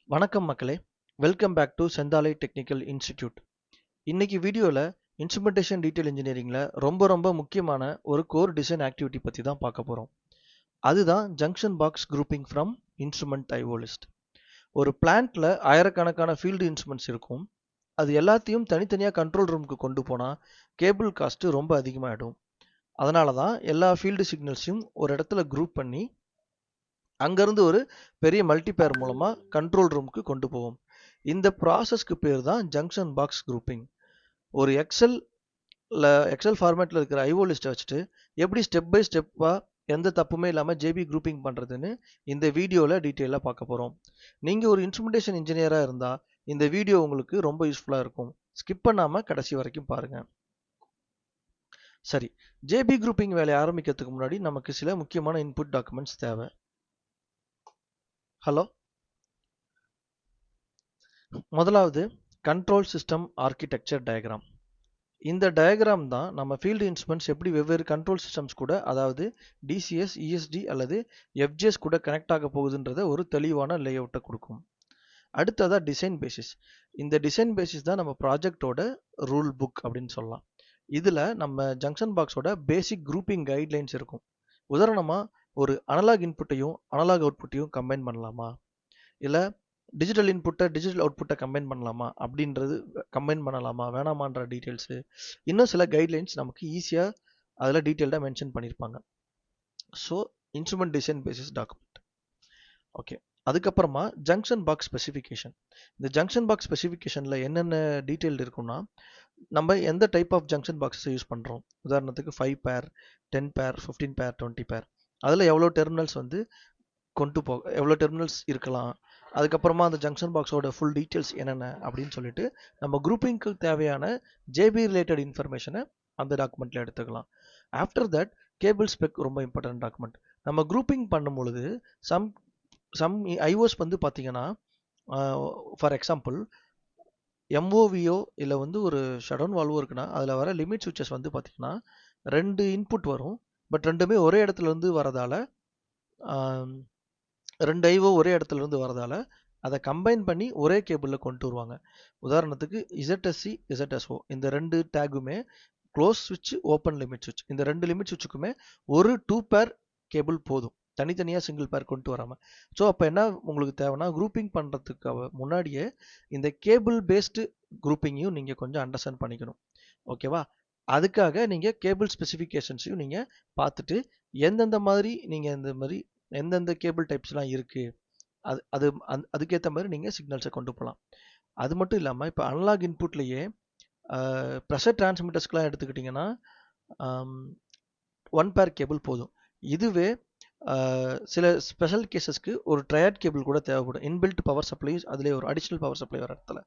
வணக்கம் மக்களே, welcome back to Senthalai technical institute. இன்னைக்கு வீடியோவில் இன்ஸ்ட்ருமெண்டேஷன் டீட்டெயில் இன்ஜினியரிங்கில் ரொம்ப முக்கியமான ஒரு கோர் டிசைன் ஆக்டிவிட்டி பற்றி தான் பார்க்க போகிறோம். அதுதான் junction box grouping from instrument IO list. ஒரு பிளான்ட்டில் ஆயிரக்கணக்கான ஃபீல்டு இன்ஸ்ட்ருமெண்ட்ஸ் இருக்கும். அது எல்லாத்தையும் தனித்தனியாக கண்ட்ரோல் ரூமுக்கு கொண்டு போனால் கேபிள் காஸ்ட்டு ரொம்ப அதிகமாகிடும். அதனால தான் எல்லா ஃபீல்டு சிக்னல்ஸையும் ஒரு இடத்துல குரூப் பண்ணி அங்கேருந்து ஒரு பெரிய மல்டிபேர் மூலமாக கண்ட்ரோல் ரூமுக்கு கொண்டு போவோம். இந்த ப்ராசஸ்க்கு பேர் தான் ஜங்ஷன் பாக்ஸ் குரூப்பிங். ஒரு எக்ஸல் ஃபார்மேட்டில் இருக்கிற ஐஓ லிஸ்ட்டை வச்சுட்டு எப்படி ஸ்டெப் பை ஸ்டெப்பாக எந்த தப்புமே இல்லாமல் ஜேபி குரூப்பிங் பண்ணுறதுன்னு இந்த வீடியோவில் டீட்டெயிலாக பார்க்க போகிறோம். நீங்கள் ஒரு இன்ஸ்ட்ருமெண்டேஷன் இன்ஜினியராக இருந்தால் இந்த வீடியோ உங்களுக்கு ரொம்ப யூஸ்ஃபுல்லாக இருக்கும். ஸ்கிப் பண்ணாமல் கடைசி வரைக்கும் பாருங்கள். சரி, ஜேபி குரூப்பிங் வேலையை ஆரம்பிக்கிறதுக்கு முன்னாடி நமக்கு சில முக்கியமான இன்புட் டாக்குமெண்ட்ஸ் தேவை. ஹலோ, முதலாவது கண்ட்ரோல் சிஸ்டம் ஆர்கிடெக்சர் டயக்ராம். இந்த டயக்ராம் தான் நம்ம ஃபீல்டு இன்ஸ்ட்ருமெண்ட்ஸ் எப்படி வெவ்வேறு கண்ட்ரோல் சிஸ்டம்ஸ் கூட, அதாவது டிசிஎஸ், இஎஸ்டி அல்லது எஃப்ஜிஎஸ் கூட கனெக்ட் ஆக போகுதுன்றத ஒரு தெளிவான லேஅவுட்டை கொடுக்கும். அடுத்ததாக டிசைன் பேசிஸ். இந்த டிசைன் பேசிஸ் தான் நம்ம ப்ராஜெக்டோட ரூல் புக் அப்படின்னு சொல்லலாம். இதில் நம்ம ஜங்ஷன் பாக்ஸோட பேசிக் குரூப்பிங் கைட்லைன்ஸ் இருக்கும். உதாரணமாக ஒரு அனலாக் இன்புட்டையும் அனலாக் அவுட்புட்டையும் கம்பைன் பண்ணலாமா, இல்லை டிஜிட்டல் இன்புட்டை டிஜிட்டல் அவுட்புட்டை கம்பைன் பண்ணலாமா வேணாமான்ற டீட்டெயில்ஸு, இன்னும் சில கைட்லைன்ஸ் நமக்கு ஈஸியாக அதில் டீட்டெயில்டாக மென்ஷன் பண்ணியிருப்பாங்க. So instrument design basis document. Okay, அதுக்கப்புறமா ஜங்ஷன் பாக்ஸ் ஸ்பெசிஃபிகேஷன். இந்த ஜங்ஷன் பாக்ஸ் ஸ்பெசிஃபிகேஷனில் என்னென்ன டீட்டெயில் இருக்குன்னா, நம்ம எந்த டைப் ஆஃப் ஜங்ஷன் பாக்ஸஸை யூஸ் பண்ணுறோம். உதாரணத்துக்கு 5 பேர், 10 பேர், 15 பேர், 20 பேர், அதில் எவ்வளோ டெர்மினல்ஸ் எவ்வளோ டெர்மினல்ஸ் இருக்கலாம். அதுக்கப்புறமா அந்த ஜங்ஷன் பாக்ஸோட ஃபுல் டீட்டெயில்ஸ் என்னென்ன அப்படின்னு சொல்லிட்டு நம்ம குரூப்பிங்க்கு தேவையான ஜேபி ரிலேட்டட் இன்ஃபர்மேஷனை அந்த டாக்குமெண்ட்டில் எடுத்துக்கலாம். ஆஃப்டர் தட் கேபிள் ஸ்பெக் ரொம்ப இம்பார்ட்டன்ட் டாக்குமெண்ட். நம்ம குரூப்பிங் பண்ணும் பொழுது சம் ஐஓஸ் பார்த்தீங்கன்னா, ஃபார் எக்ஸாம்பிள் எம்ஓவிஓ இல்லை ஒரு ஷடவுன் வால்வோ இருக்குன்னா அதில் வர லிமிட் சுவிச்சஸ் பார்த்தீங்கன்னா 2 இன்புட் வரும். பட் ரெண்டுமே ஒரே இடத்துல இருந்து வரதால 2 ஐஓ ஒரே இடத்துல இருந்து வரதால அதை கம்பைன் பண்ணி ஒரே கேபிளில் கொண்டு வருவாங்க. உதாரணத்துக்கு இசட்எஸ்சி, இசட்எஸ்ஓ இந்த 2 டேகுமே க்ளோஸ் சுவிட்ச், ஓப்பன் லிமிட் சுவிட்ச், இந்த 2 லிமிட் சுவிட்சுக்குமே ஒரு 2 பேர் கேபிள் போதும், தனித்தனியாக சிங்கிள் பேர் கொண்டு வராமல். ஸோ அப்போ என்ன உங்களுக்கு தேவைன்னா, குரூப்பிங் பண்ணுறதுக்கு முன்னாடியே இந்த கேபிள் பேஸ்டு குரூப்பிங்கையும் நீங்கள் கொஞ்சம் அண்டர்ஸ்டாண்ட் பண்ணிக்கணும். ஓகேவா? அதுக்காக நீங்கள் கேபிள் ஸ்பெசிஃபிகேஷன்ஸையும் நீங்கள் பார்த்துட்டு எந்தெந்த மாதிரி நீங்கள் இந்த மாதிரி எந்தெந்த கேபிள் டைப்ஸ்லாம் இருக்குது அதுக்கேற்ற மாதிரி நீங்கள் சிக்னல்ஸை கொண்டு போகலாம். அது மட்டும் இல்லாமல் இப்போ அனலாக் இன்புட்லேயே ப்ரெஷர் டிரான்ஸ்மிட்டர்ஸ்க்கெலாம் எடுத்துக்கிட்டிங்கன்னா 1 பேர் கேபிள் போதும். இதுவே சில ஸ்பெஷல் கேசஸ்க்கு ஒரு ட்ரையாட் கேபிள் கூட தேவைப்படும். இன்பில்ட் பவர் சப்ளை, அதிலே ஒரு அடிஷ்னல் பவர் சப்ளை வர இடத்துல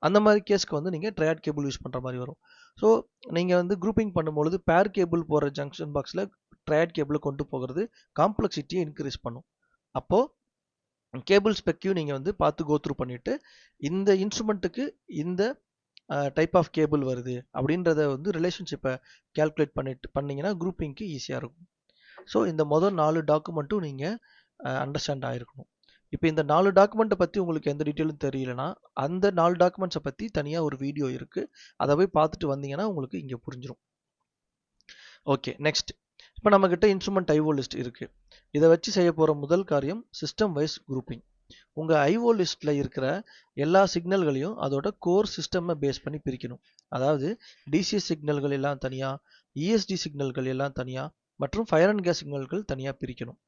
அந்த மாதிரி கேஸ்க்கு நீங்கள் ட்ரையாட் கேபிள் யூஸ் பண்ணுற மாதிரி வரும். ஸோ நீங்கள் குரூப்பிங் பண்ணும்பொழுது பேர் கேபிள் போகிற ஜங்ஷன் பாக்ஸில் ட்ரையாட் கேபிளை கொண்டு போகிறது காம்ப்ளெக்சிட்டியை இன்க்ரீஸ் பண்ணும். அப்போது கேபிள் ஸ்பெக்கையும் நீங்கள் பார்த்து கோத்ரூ பண்ணிவிட்டு இந்த இன்ஸ்ட்ருமெண்ட்டுக்கு இந்த டைப் ஆஃப் கேபிள் வருது அப்படின்றத ரிலேஷன்ஷிப்பை கேல்குலேட் பண்ணிங்கன்னா குரூப்பிங்க்கு ஈஸியாக இருக்கும். ஸோ இந்த முதல் 4 டாக்குமெண்ட்டும் நீங்கள் அண்டர்ஸ்டாண்ட் ஆகிருக்கணும். இப்போ இந்த 4 டாக்குமெண்ட்டை பற்றி உங்களுக்கு எந்த டீட்டெயிலும் தெரியலனா அந்த 4 டாக்குமெண்ட்ஸை பற்றி தனியாக ஒரு வீடியோ இருக்குது, அதை போய் பார்த்துட்டு வந்தீங்கன்னா உங்களுக்கு இங்கே புரிஞ்சிடும். Okay, next. இப்போ நம்மக்கிட்ட இன்ஸ்ட்ருமெண்ட் ஐஓ லிஸ்ட் இருக்குது. இதை வச்சு செய்ய போகிற முதல் காரியம் சிஸ்டம் வைஸ் குரூப்பிங். உங்கள் ஐஓ லிஸ்ட்டில் இருக்கிற எல்லா சிக்னல்களையும் அதோட கோர் சிஸ்டம்மை பேஸ் பண்ணி பிரிக்கணும். அதாவது டிசிஎஸ் சிக்னல்கள் எல்லாம் தனியாக, இஎஸ்டி சிக்னல்கள் எல்லாம் தனியாக மற்றும் ஃபயர் அண்ட் கேஸ் சிக்னல்கள் தனியாக பிரிக்கணும்.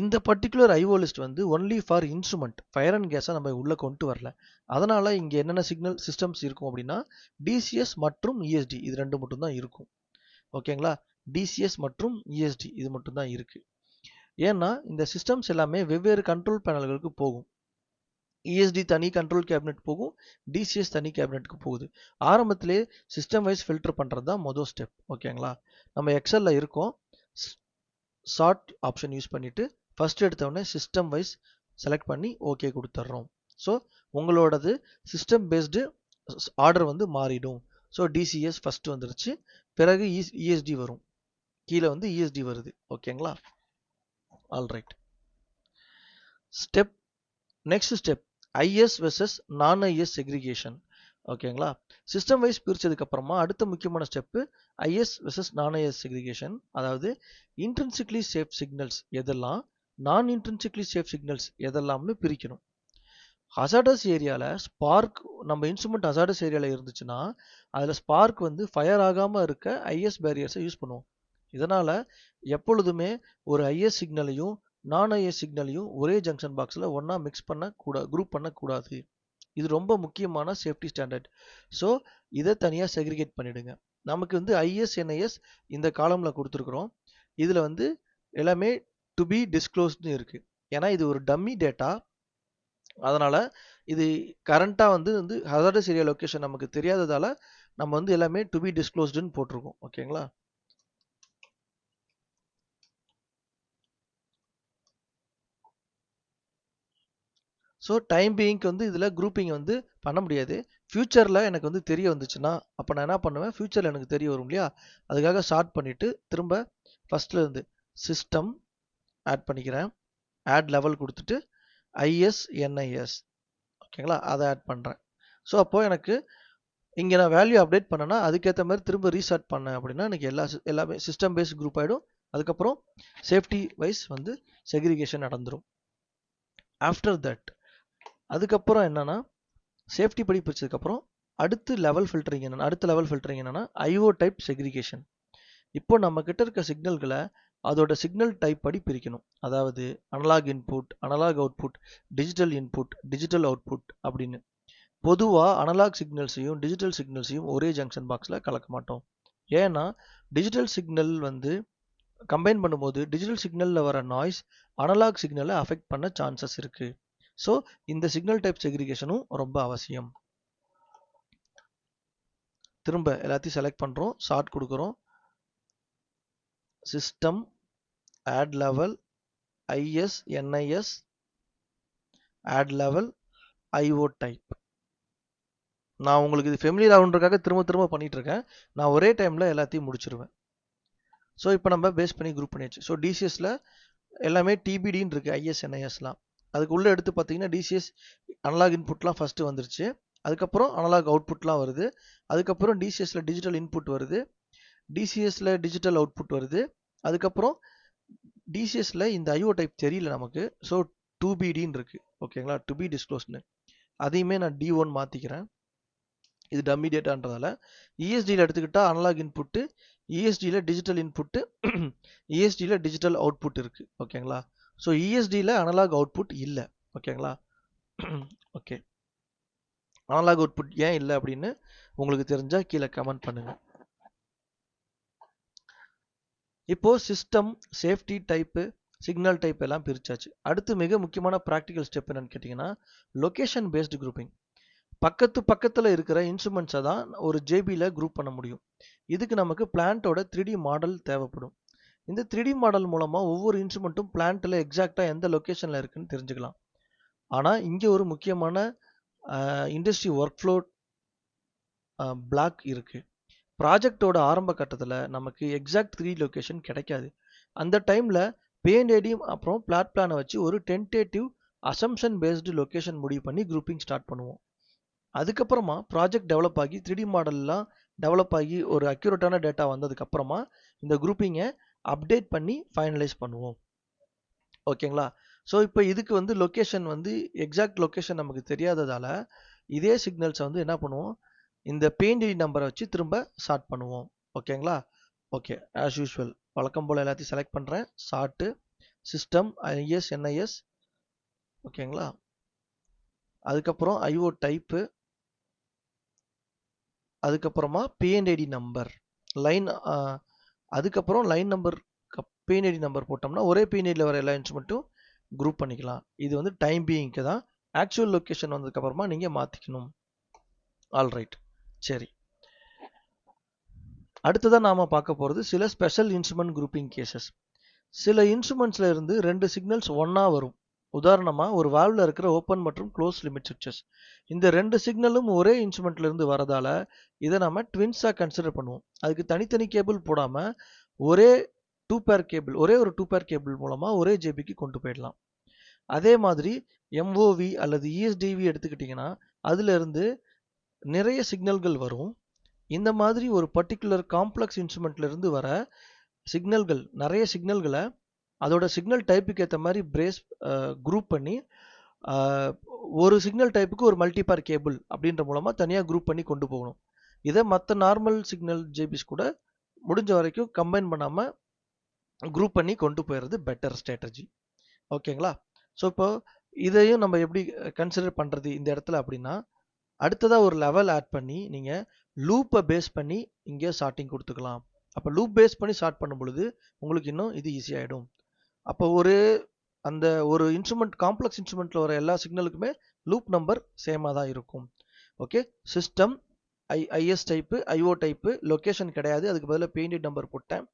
இந்த particular IO list only for instrument, fire and கேஸை நம்ம உள்ளே கொண்டு வரல. அதனால் இங்கே என்னென்ன சிக்னல் சிஸ்டம்ஸ் இருக்கும் அப்படின்னா டிசிஎஸ் மற்றும் இஎஸ்டி இது 2 மட்டும்தான் இருக்கும். ஓகேங்களா? டிசிஎஸ் மற்றும் இஎஸ்டி இது மட்டும்தான் இருக்குது. ஏன்னா இந்த சிஸ்டம்ஸ் எல்லாமே வெவ்வேறு கண்ட்ரோல் பேனல்களுக்கு போகும். இஎஸ்டி தனி கண்ட்ரோல் கேபினெட் போகும், டிசிஎஸ் தனி கேபினெட்டுக்கு போகுது. ஆரம்பத்திலே சிஸ்டம் வைஸ் ஃபில்டர் பண்ணுறது தான் மொதல் ஸ்டெப். ஓகேங்களா? நம்ம எக்ஸலில் இருக்கோம், ஷார்ட் ஆப்ஷன் யூஸ் பண்ணிவிட்டு ஃபஸ்ட் எடுத்தவொடனே சிஸ்டம் வைஸ் செலக்ட் பண்ணி ஓகே கொடுத்துட்றோம். ஸோ உங்களோடது சிஸ்டம் பேஸ்டு ஆர்டர் மாறிடும். ஸோ டிசிஎஸ் ஃபஸ்ட்டு வந்துருச்சு, பிறகு இஎஸ்டி வரும், கீழே இஎஸ்டி வருது. ஓகேங்களா? Alright. Next step IS versus நான் ஐஎஸ் செக்ரிகேஷன். ஓகேங்களா? சிஸ்டம் வைஸ் பிரிச்சதுக்கு அப்புறமா அடுத்த முக்கியமான ஸ்டெப்பு ஐஎஸ் வெர்சஸ் நான் ஐஎஸ் செக்ரிகேஷன். அதாவது இன்ட்ரின்சிக்லி சேஃப் சிக்னல்ஸ் எதெல்லாம், நான் இன்ட்ரின்சிக்லி சேஃப் சிக்னல்ஸ் எதெல்லாம்னு பிரிக்கணும். ஹசார்டஸ் ஏரியாவில் ஸ்பார்க், நம்ம இன்ஸ்ட்ருமெண்ட் ஹசார்டஸ் ஏரியாவில் இருந்துச்சுன்னா அதில் ஸ்பார்க் வந்து ஃபயர் ஆகாமல் இருக்க ஐஎஸ் பேரியர்ஸை யூஸ் பண்ணுவோம். இதனால் எப்பொழுதுமே ஒரு ஐஎஸ் சிக்னலையும் நான் ஐஎஸ் சிக்னலையும் ஒரே ஜங்ஷன் பாக்ஸில் ஒன்றா மிக்ஸ் பண்ணக்கூடாது, குரூப் பண்ணக்கூடாது. இது ரொம்ப முக்கியமான சேஃப்டி ஸ்டாண்டர்ட். ஸோ இதை தனியாக செக்ரிகேட் பண்ணிவிடுங்க. நமக்கு வந்து ஐஎஸ் என்ஐஎஸ் இந்த காலமில் கொடுத்துருக்குறோம். இதில் வந்து எல்லாமே டு பி டிஸ்க்ளோஸ்ட்னு இருக்குது. ஏன்னா இது ஒரு டம்மி டேட்டா. அதனால் இது கரண்ட்டாக வந்து ஹசார்டஸ் ஏரியா லொக்கேஷன் நமக்கு தெரியாததால் நம்ம வந்து எல்லாமே டு பி டிஸ்க்ளோஸ்டுன்னு போட்டிருக்கோம். ஓகேங்களா? ஸோ டைம் பீயிங்க்கு வந்து இதில் குரூப்பிங் வந்து பண்ண முடியாது. ஃப்யூச்சரில் எனக்கு வந்து தெரிய வந்துச்சுன்னா அப்போ நான் என்ன பண்ணுவேன், ஃப்யூச்சரில் எனக்கு தெரிய வரும் இல்லையா, அதுக்காக ஸ்டார்ட் பண்ணிவிட்டு திரும்ப ஃபஸ்ட்லேருந்து சிஸ்டம் ஆட் பண்ணிக்கிறேன். ஆட் லெவல் கொடுத்துட்டு ஐஎஸ் என்ஐஎஸ், ஓகேங்களா, அதை ஆட் பண்ணுறேன். ஸோ அப்போது எனக்கு இங்கே நான் வேல்யூ அப்டேட் பண்ணேன்னா அதுக்கேற்ற மாதிரி திரும்ப ரீஸ்டார்ட் பண்ணேன் அப்படின்னா எனக்கு எல்லாமே சிஸ்டம் பேஸ்ட் குரூப் ஆகிடும். அதுக்கப்புறம் சேஃப்டி வைஸ் வந்து செக்ரிகேஷன் நடந்துடும். ஆஃப்டர் தட் அதுக்கப்புறம் என்னன்னா சேஃப்டி படி பிரிச்சதுக்கப்புறம் அடுத்த லெவல் ஃபில்டரிங் என்னன்னா ஐஓ டைப் செக்ரிகேஷன். இப்போ நம்ம கிட்ட இருக்க சிக்னல்களை அதோட சிக்னல் டைப் படி பிரிக்கணும். அதாவது analogue input, analogue output, digital input, digital output அப்படின்னு. பொதுவாக அனலாக் சிக்னல்ஸையும் டிஜிட்டல் சிக்னல்ஸையும் ஒரே ஜங்ஷன் பாக்ஸில் கலக்க மாட்டோம். ஏன்னா டிஜிட்டல் சிக்னல் வந்து கம்பைன் பண்ணும்போது டிஜிட்டல் சிக்னலில் வர நாய்ஸ் அனலாக் சிக்னலை அஃபெக்ட் பண்ண சான்சஸ் இருக்குது. ஸோ இந்த சிக்னல் டைப் செக்ரிகேஷனும் ரொம்ப அவசியம். திரும்ப எல்லாத்தையும் செலக்ட் பண்ணுறோம், சார்ட் கொடுக்குறோம், system add level IS NIS add level IO type. நான் உங்களுக்கு இது ஃபெமிலியர் ஆகுன்றதுக்காக திரும்ப பண்ணிட்டு இருக்கேன். நான் ஒரே டைமில் எல்லாத்தையும் முடிச்சிருவேன். ஸோ இப்போ நம்ம பேஸ் பண்ணி குரூப் பண்ணியாச்சு. ஸோ டிசிஎஸில் எல்லாமே டிபிடின்னு இருக்குது, ஐஎஸ் என்ஐஎஸ்லாம். அதுக்கு உள்ளே எடுத்து பார்த்தீங்கன்னா டிசிஎஸ் அனலாக் இன்புட்லாம் ஃபஸ்ட்டு வந்துருச்சு. அதுக்கப்புறம் அனலாக் அவுட்புட்லாம் வருது. அதுக்கப்புறம் டிசிஎஸில் டிஜிட்டல் இன்புட் வருது, டிசிஎஸில் டிஜிட்டல் அவுட்புட் வருது. அதுக்கப்புறம் டிசிஎஸில் இந்த ஐஓ டைப் தெரியல நமக்கு, ஸோ 2BDன்னு இருக்குது. ஓகேங்களா, டு பி டிஸ்க்ளோஸ்னு. அதையுமே நான் D1 மாற்றிக்கிறேன். இது டம்மி டேட்டான்றதால. இஎஸ்டியில் எடுத்துக்கிட்டால் அனலாக் இன்புட்டு, இஎஸ்டியில் டிஜிட்டல் இன்புட்டு, இஎஸ்டியில் டிஜிட்டல் அவுட்புட் இருக்குது. ஓகேங்களா, ஸோ இஎஸ்டியில் அனலாக் அவுட்புட் இல்லை. ஓகேங்களா, ஓகே. அனலாக் அவுட்புட் ஏன் இல்லை அப்படின்னு உங்களுக்கு தெரிஞ்சால் கீழே கமெண்ட் பண்ணுங்கள். இப்போது system, safety type, signal type எல்லாம் பிரிச்சாச்சு. அடுத்து மிக முக்கியமான ப்ராக்டிக்கல் ஸ்டெப் என்னன்னு கேட்டிங்கன்னா லொக்கேஷன் பேஸ்டு குரூப்பிங். பக்கத்தில் இருக்கிற இன்ஸ்ட்ருமெண்ட்ஸை தான் ஒரு ஜேபியில் குரூப் பண்ண முடியும். இதுக்கு நமக்கு பிளான்ட்டோட 3D மாடல் தேவைப்படும். இந்த 3D மாடல் மூலமாக ஒவ்வொரு இன்ஸ்ட்ருமெண்ட்டும் பிளான்ட்டில் எக்ஸாக்டாக எந்த லொக்கேஷனில் இருக்குன்னு தெரிஞ்சுக்கலாம். ஆனால் இங்கே ஒரு முக்கியமான இண்டஸ்ட்ரி ஒர்க் ஃப்ளோ பிளாக் இருக்குது. ப்ராஜெக்டோட ஆரம்ப கட்டத்தில் நமக்கு எக்ஸாக்ட் 3D லொக்கேஷன் கிடைக்காது. அந்த டைமில் PNID அப்புறம் பிளாட் பிளானை வச்சு ஒரு டென்டேட்டிவ் அசம்ஷன் பேஸ்டு லொக்கேஷன் முடிவு பண்ணி குரூப்பிங் ஸ்டார்ட் பண்ணுவோம். அதுக்கப்புறமா ப்ராஜெக்ட் டெவலப் ஆகி 3D மாடல்லாம் டெவலப் ஆகி ஒரு அக்யூரேட்டான டேட்டா வந்ததுக்கப்புறமா இந்த குரூப்பிங்கை அப்டேட் பண்ணி ஃபைனலைஸ் பண்ணுவோம். ஓகேங்களா, ஸோ இப்போ இதுக்கு வந்து லொக்கேஷன் வந்து எக்ஸாக்ட் லொக்கேஷன் நமக்கு தெரியாததால் இதே சிக்னல்ஸை வந்து என்ன பண்ணுவோம், இந்த PNID நம்பரை வச்சு திரும்ப ஸ்டார்ட் பண்ணுவோம். ஓகேங்களா, ஓகே. ஆஸ் யூஸ்வல் வழக்கம் போல் எல்லாத்தையும் செலக்ட் பண்ணுறேன். சார்ட்டு, சிஸ்டம், ஐஎஸ் என்ஐஎஸ், ஓகேங்களா. அதுக்கப்புறம் ஐஓ டைப்பு, அதுக்கப்புறமா PNID நம்பர், லைன், அதுக்கப்புறம் லைன் நம்பர் PNID நம்பர் போட்டோம்னா ஒரே PNIDயில் வர எல்லா இன்ஸ்ட்ருமெண்ட்டும் குரூப் பண்ணிக்கலாம். இது வந்து டைம் பீயிங்க்கு தான். ஆக்சுவல் லொக்கேஷன் வந்ததுக்கப்புறமா நீங்கள் மாற்றிக்கணும். ஆல்ரைட், சரி. அடுத்ததான் நாம் பார்க்க போகிறது சில ஸ்பெஷல் இன்ஸ்ட்ருமெண்ட் குரூப்பிங் கேசஸ். சில இன்ஸ்ட்ருமெண்ட்ஸில் இருந்து 2 சிக்னல்ஸ் ஒன்றா வரும். உதாரணமாக ஒரு வால்வில் இருக்கிற ஓப்பன் மற்றும் க்ளோஸ் லிமிட் சுவிட்சஸ். இந்த 2 சிக்னலும் ஒரே இன்ஸ்ட்ருமெண்ட்லேருந்து வரதால் இதை நம்ம ட்வின்ஸாக கன்சிடர் பண்ணுவோம். அதுக்கு தனித்தனி கேபிள் போடாமல் ஒரே ஒரு 2 பேர் கேபிள் மூலமாக ஒரே ஜேபிக்கு கொண்டு போயிடலாம். அதே மாதிரி எம்ஓவி அல்லது இஎஸ்டிவி எடுத்துக்கிட்டிங்கன்னா அதுல இருந்து நிறைய சிக்னல்கள் வரும். இந்த மாதிரி ஒரு பர்டிகுலர் காம்ப்ளெக்ஸ் இன்ஸ்ட்ருமெண்ட்ல இருந்து வர சிக்னல்கள், நிறைய சிக்னல்களை அதோட சிக்னல் டைப்புக்கு ஏற்ற மாதிரி குரூப் பண்ணி ஒரு சிக்னல் டைப்புக்கு ஒரு மல்டிபார் கேபிள் அப்படின்ற மூலமா தனியாக குரூப் பண்ணி கொண்டு போகணும். இதை மற்ற நார்மல் சிக்னல் ஜேபிஸ் கூட முடிஞ்ச வரைக்கும் கம்பைன் பண்ணாமல் குரூப் பண்ணி கொண்டு போயிடுறது பெட்டர் ஸ்ட்ராட்டஜி. ஓகேங்களா? ஸோ இப்போ இதையும் நம்ம எப்படி கன்சிடர் பண்ணுறது இந்த இடத்துல அப்படின்னா, அடுத்ததாக ஒரு லெவல் ஆட் பண்ணி நீங்கள் லூப்பை பேஸ் பண்ணி இங்கே ஸ்டார்டிங் கொடுத்துக்கலாம். அப்போ லூப் பேஸ் பண்ணி ஸ்டார்ட் பண்ணும் பொழுது உங்களுக்கு இன்னும் இது ஈஸியாகிடும். அப்போ அந்த ஒரு இன்ஸ்ட்ருமெண்ட், காம்ப்ளெக்ஸ் இன்ஸ்ட்ருமெண்ட்டில் வர எல்லா சிக்னலுக்குமே லூப் நம்பர் சேமாக தான் இருக்கும். Okay, system IS type, IO type, location கிடையாது, அதுக்கு பதிலாக பெயிண்டட் நம்பர் போட்டேன்.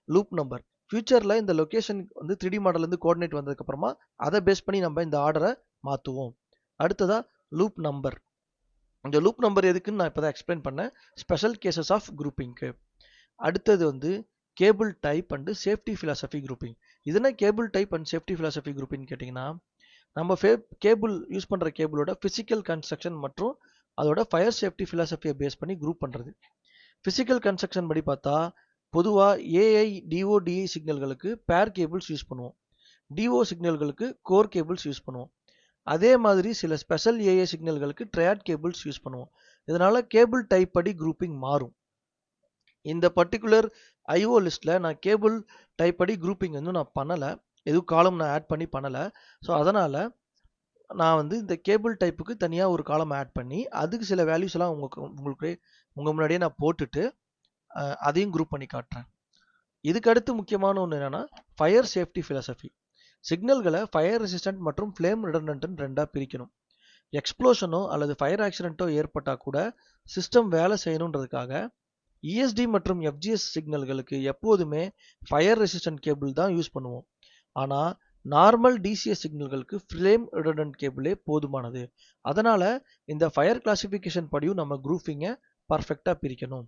லூப் நம்பர் ஃபியூச்சரில் இந்த லொக்கேஷன் வந்து 3D மாடல்லேருந்து கோஆர்டினேட் வந்ததுக்கப்புறமா அதை பேஸ் பண்ணி நம்ம இந்த ஆர்டரை மாற்றுவோம். அடுத்ததாக லூப் நம்பர். இந்த லூப் நம்பர் எதுக்குன்னு நான் இப்போ தான் எக்ஸ்பிளைன் பண்ணேன், ஸ்பெஷல் கேசஸ் ஆஃப் குரூப்பிங்க்கு. அடுத்தது வந்து cable type and safety philosophy grouping. இதுனா cable type and safety philosophy grouping கேட்டிங்கன்னா, நம்ம கேபிள் யூஸ் பண்ணுற கேபிளோட ஃபிசிக்கல் கன்ஸ்ட்ரக்ஷன் மற்றும் அதோட ஃபயர் சேஃப்டி ஃபிலாசபியை பேஸ் பண்ணி குரூப் பண்ணுறது. ஃபிசிக்கல் கன்ஸ்ட்ரக்ஷன் படி பார்த்தா பொதுவாக ஏஐ டிஓ டிஐ சிக்னல்களுக்கு பேர் கேபிள்ஸ் யூஸ் பண்ணுவோம், டிஓ சிக்னல்களுக்கு கோர் கேபிள்ஸ் யூஸ் பண்ணுவோம். அதே மாதிரி சில ஸ்பெஷல் ஏஐ சிக்னல்களுக்கு ட்ரையாட் கேபிள்ஸ் யூஸ் பண்ணுவோம். இதனால கேபிள் டைப் படி குரூப்பிங் மாறும். இந்த பர்டிகுலர் ஐஓ லிஸ்ட்டில் நான் கேபிள் டைப் படி குரூப்பிங் வந்து நான் பண்ணலை, எதுவும் காலம் நான் ஆட் பண்ணி பண்ணலை. ஸோ அதனால் நான் வந்து இந்த கேபிள் டைப்புக்கு தனியாக ஒரு காலம் ஆட் பண்ணி அதுக்கு சில வேல்யூஸ் எல்லாம் உங்களுக்கு உங்கள் முன்னாடியே நான் போட்டுட்டு அதையும் குரூப் பண்ணி காட்டுறேன். இதுக்கு அடுத்து முக்கியமான ஒன்று என்னென்னா ஃபயர் சேஃப்டி ஃபிலாசபி. சிக்னல்களை ஃபயர் ரெசிஸ்டன்ட் மற்றும் ஃப்ளேம் ரிடண்டன்ட்னு ரெண்டாக பிரிக்கணும். எக்ஸ்ப்ளோஷனோ அல்லது ஃபயர் ஆக்சிடென்ட்டோ ஏற்பட்டால் கூட சிஸ்டம் வேலை செய்யணுன்றதுக்காக இஎஸ்டி மற்றும் எஃப்ஜிஎஸ் சிக்னல்களுக்கு எப்போதுமே ஃபயர் ரெசிஸ்டன்ட் கேபிள் தான் யூஸ் பண்ணுவோம். ஆனால் நார்மல் டிசிஎஸ் சிக்னல்களுக்கு ஃப்ளேம் ரிடண்டன்ட் கேபிளே போதுமானது. அதனால் இந்த ஃபயர் கிளாசிஃபிகேஷன் படியும் நம்ம குரூப்பிங்கை பர்ஃபெக்டாக பிரிக்கணும்.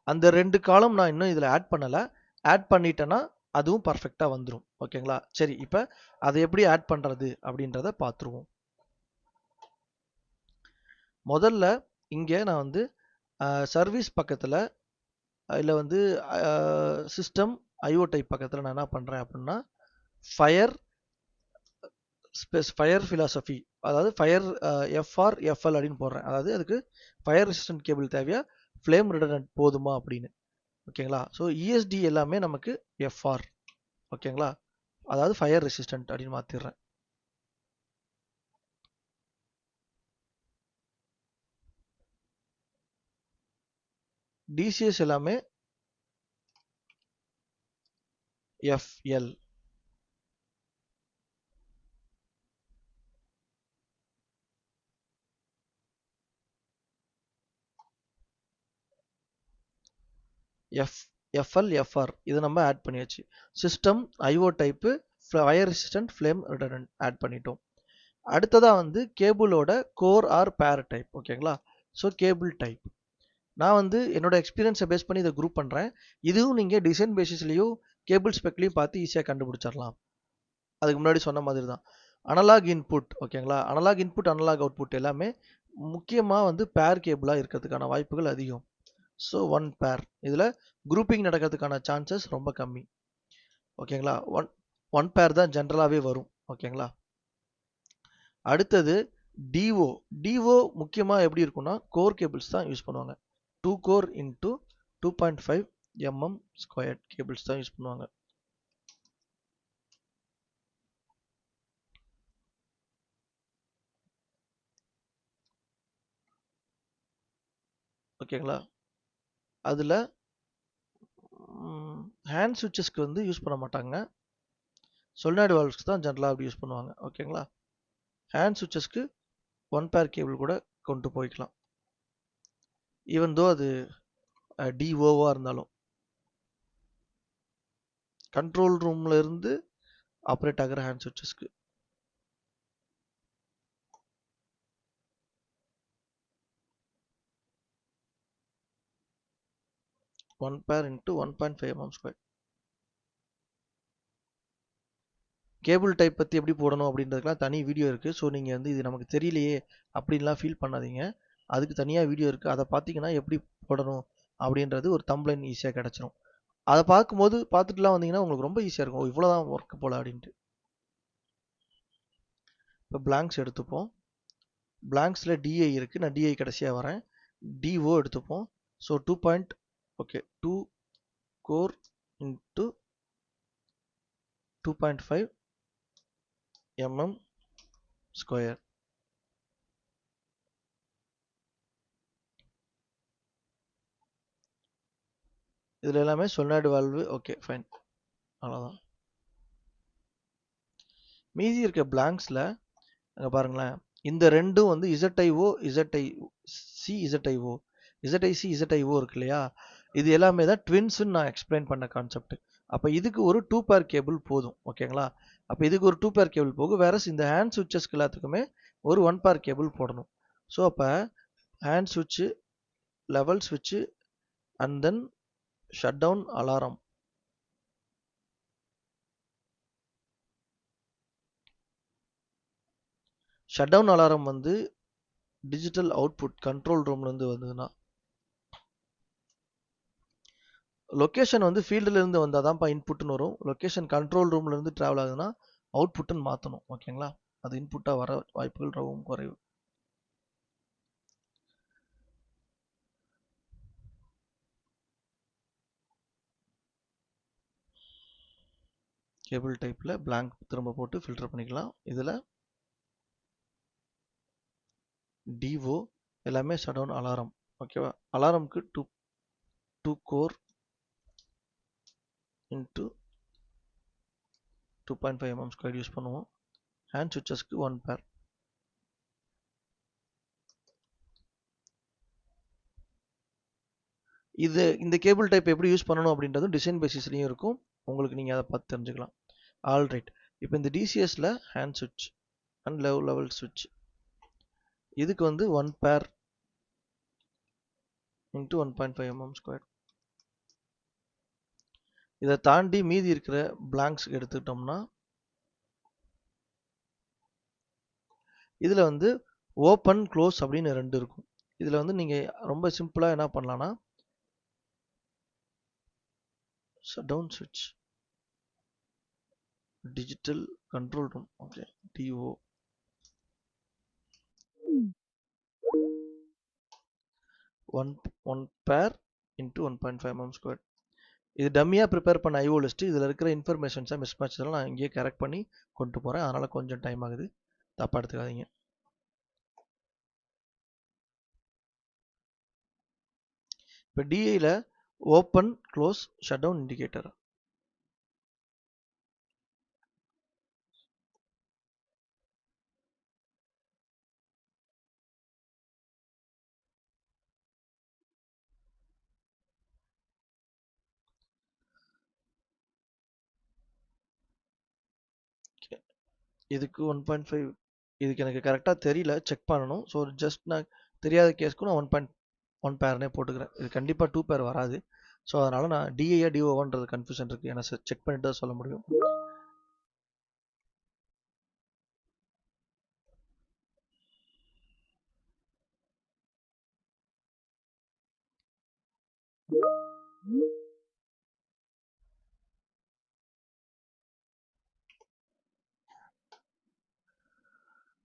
அந்த 2 காலம் நான் இன்னும் இதில் ஆட் பண்ணலை, ஆட் பண்ணிட்டேன்னா அதுவும் பர்ஃபெக்டாக வந்துடும். ஓகேங்களா? சரி, இப்போ அதை எப்படி ஆட் பண்ணுறது அப்படின்றத பார்த்துருவோம். முதல்ல இங்கே நான் வந்து சர்வீஸ் பக்கத்தில் இல்லை வந்து சிஸ்டம் ஐஓ டைப் பக்கத்தில் நான் என்ன பண்ணுறேன் அப்படின்னா ஃபயர் ஃபிலாசபி, அதாவது ஃபயர் எஃப்ஆர் எஃப்எல் அப்படின்னு போடுறேன். அதாவது அதுக்கு ஃபயர் ரெசிஸ்டன்ட் கேபிள் தேவையா, ஃப்ளேம் ரிடண்டன்ட் போதுமா அப்படின்னு. ஓகேங்களா? ஸோ இஎஸ்டி எல்லாமே நமக்கு எஃப்ஆர். ஓகேங்களா? அதாவது ஃபயர் ரெசிஸ்டன்ட் அப்படின்னு மாற்றிடுறேன். டிசிஎஸ் எல்லாமே எஃப்எல். எஃப்எல் எஃப்ஆர் இது நம்ம ஆட் பண்ணியாச்சு. System IO type fire resistant flame retardant add பண்ணிட்டோம். அடுத்ததாக வந்து கேபிளோட கோர் ஆர் பேர் டைப். ஓகேங்களா? ஸோ கேபிள் டைப் நான் வந்து என்னோட எக்ஸ்பீரியன்ஸை பேஸ் பண்ணி இதை குரூப் பண்ணுறேன். இதுவும் நீங்கள் டிசைன் பேசிஸ்லையும் கேபிள் ஸ்பெக்லையும் பார்த்து ஈஸியாக கண்டுபிடிச்சிடலாம். அதுக்கு முன்னாடி சொன்ன மாதிரி தான் அனலாக் இன்புட். ஓகேங்களா? அனலாக் இன்புட் அனலாக் அவுட்புட் எல்லாமே முக்கியமாக வந்து பேர் கேபிளாக இருக்கிறதுக்கான வாய்ப்புகள் அதிகம். ஸோ 1 பேர் இதில் குரூப்பிங் நடக்கிறதுக்கான சான்சஸ் ரொம்ப கம்மி. ஓகேங்களா? ஒன் பேர் தான் ஜென்ரலாகவே வரும். ஓகேங்களா? அடுத்தது டிஓ. டிஓ முக்கியமாக எப்படி இருக்குன்னா கோர் கேபிள்ஸ் தான் யூஸ் பண்ணுவாங்க. 2 கோர் இன்ட்டு 2.5 mm² கேபிள்ஸ் தான் யூஸ் பண்ணுவாங்க. ஓகேங்களா? அதில் ஹேண்ட் சுவிட்சஸ்க்கு வந்து யூஸ் பண்ண மாட்டாங்க, சொலினாய்டு வால்வ்ஸ்க்கு தான் ஜென்ரலாக அப்படி யூஸ் பண்ணுவாங்க. ஓகேங்களா? ஹேண்ட் சுவிட்சஸ்க்கு 1 பேர் கேபிள் கூட கொண்டு போய்க்கலாம், ஈவன் தோ அது டிஓவாக இருந்தாலும். கண்ட்ரோல் ரூமில் இருந்து ஆப்ரேட் ஆகிற ஹேண்ட் சுவிட்சஸ்க்கு. ஒன் பேர் இன்ட்டு 1.5 mm². கேபிள் டைப் பற்றி எப்படி போடணும் அப்படின்றதுக்கெலாம் தனி வீடியோ இருக்குது. ஸோ நீங்கள் வந்து இது நமக்கு தெரியலையே அப்படின்லாம் ஃபீல் பண்ணாதீங்க. அதுக்கு தனியாக வீடியோ இருக்குது. அதை பார்த்தீங்கன்னா எப்படி போடணும் அப்படின்றது ஒரு தம்ப்லைன் ஈஸியாக கிடச்சிரும். அதை பார்த்துட்டுலாம் வந்தீங்கன்னா உங்களுக்கு ரொம்ப ஈஸியாக இருக்கும். இவ்வளோதான் ஒர்க் போல் அப்படின்ட்டு. இப்போ பிளாங்க்ஸ் எடுத்துப்போம். பிளாங்க்ஸில் டிஐ இருக்குது. நான் டிஐ கடைசியாக வரேன். டிஓ எடுத்துப்போம். So 2 core into 2.5 mm square. இதில் எல்லாமே சொனாய்டு வால்வு. ஓகே ஃபைன், அவ்வளோதான். மீதி இருக்க பிளாங்க்ஸில் அங்கே பாருங்களேன், இந்த ரெண்டும் வந்து ZIO ZIC இருக்கு இல்லையா, இது எல்லாமே தான் ட்வின்ஸ்ன்னு நான் எக்ஸ்பிளைன் பண்ண கான்செப்ட். அப்போ இதுக்கு ஒரு 2 பேர் கேபிள் போதும். ஓகேங்களா? அப்போ இதுக்கு ஒரு 2 பேர் கேபிள் போகும். வேற இந்த ஹேண்ட் சுவிட்சஸ்க்கு எல்லாத்துக்குமே ஒரு 1 பேர் கேபிள் போடணும். ஸோ அப்போ ஹேண்ட் சுவிட்சு, லெவல் சுவிட்சு and then shut down alarm. Shut down alarm வந்து டிஜிட்டல் அவுட்புட் கண்ட்ரோல் ரூம்லேருந்து வந்ததுன்னா, லொக்கேஷன் வந்து ஃபீல்டுலேருந்து வந்தால் தான்ப்பா இன்புட்னு வரும். லொக்கேஷன் கண்ட்ரோல் ரூம்லேருந்து ட்ராவல் ஆகுதுன்னா அவுட்புட்டுன்னு மாற்றணும். ஓகேங்களா? அது இன்புட்டாக வர வாய்ப்புகள் ரொம்பவும் குறைவு. கேபிள் டைப்பில் பிளாங்க் திரும்ப போட்டு ஃபில்டர் பண்ணிக்கலாம். இதில் டிஓ எல்லாமே ஷட் டவுன் அலாரம். ஓகேவா? அலாரம்க்கு 2 core into 2.5 mm square use பண்ணுவோம். ஹேண்ட் சுவிட்சஸ்க்கு 1 பேர். இந்த கேபிள் டைப் எப்படி யூஸ் பண்ணணும் அப்படின்றதும் டிசைன் பேசிஸ்லையும் இருக்கும். உங்களுக்கு நீங்கள் அதை பார்த்து தெரிஞ்சுக்கலாம். ஆல்ரைட், இப்போ இந்த டிசிஎஸ்ல ஹேண்ட் சுவிட்ச் அண்ட் லெவல் சுவிட்ச் இதுக்கு வந்து 1 பேர் இன்ட்டு 1.5 mm ஸ்கொயர். இதை தாண்டி மீதி இருக்கிற பிளாங்க்ஸ் எடுத்துக்கிட்டோம்னா இதில் வந்து ஓப்பன் க்ளோஸ் அப்படின்னு 2 இருக்கும். இதில் வந்து நீங்கள் ரொம்ப சிம்பிளாக என்ன பண்ணலான்னா, ஷட் டவுன் சுவிட்ச் digital control room. Okay, DO 1 pair into 1.5 mm square. இது டம்மியாக ப்ரிப்பேர் பண்ண ஐஓ லிஸ்ட்டு. இதில் இருக்கிற இன்ஃபர்மேஷன்ஸை மிஸ் மேட்ச்லாம் நான் இங்கேயே கரெக்ட் பண்ணி கொண்டு போகிறேன். அதனால் கொஞ்சம் டைம் ஆகுது, தப்பாக எடுத்துக்காதீங்க. இப்போ டிஐயில் open close shut down indicator. இதுக்கு 1.5, இதுக்கு எனக்கு கரெக்டாக தெரியல, செக் பண்ணணும். ஸோ ஜஸ்ட் நான் தெரியாத கேஸ்க்கு நான் 1 பேர்னே போட்டுக்கிறேன். இது கண்டிப்பாக 2 பேர் வராது. ஸோ அதனால் நான் டிஐயா டிஓவான்றது கன்ஃபியூஷன் இருக்குது. எனக்கு செக் பண்ணிட்டு தான் சொல்ல முடியும்.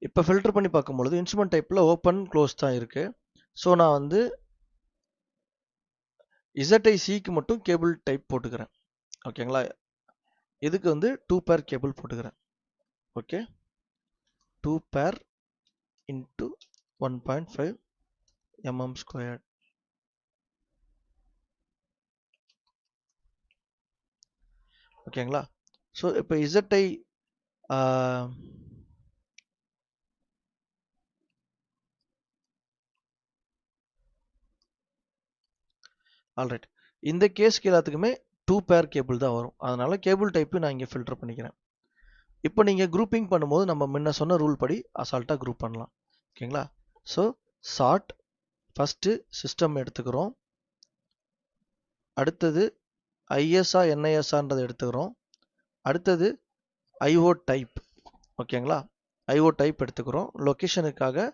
இப்போ ஃபில்டர் பண்ணி பார்க்கும்பொழுது இன்ஸ்ட்ருமெண்ட் டைப்பில் ஓப்பன் க்ளோஸ் தான் இருக்குது. ஸோ நான் வந்து ZICக்கு மட்டும் கேபிள் டைப் போட்டுக்கிறேன். ஓகேங்களா? இதுக்கு வந்து 2 பேர் கேபிள் போட்டுக்கிறேன். ஓகே, 2 பேர் இன்ட்டு 1.5 mm ஸ்கொயர். ஓகேங்களா? ஸோ இப்போ ZI ஆல்ரைட், இந்த கேஸ்க்கு எல்லாத்துக்குமே 2 பேர் கேபிள் தான் வரும். அதனால கேபிள் டைப்பு நான் இங்கே ஃபில்டர் பண்ணிக்கிறேன். இப்போ நீங்கள் குரூப்பிங் பண்ணும்போது நம்ம முன்ன சொன்ன ரூல் படி அசால்ட்டாக குரூப் பண்ணலாம். ஓகேங்களா? ஸோ சார்ட் ஃபஸ்ட்டு சிஸ்டம் எடுத்துக்கிறோம். அடுத்தது ஐஎஸ்ஆ என்ஐஎஸ்ஆன்றதை எடுத்துக்கிறோம். அடுத்தது ஐஓ டைப். ஓகேங்களா, ஐஓ டைப் எடுத்துக்கிறோம். லொக்கேஷனுக்காக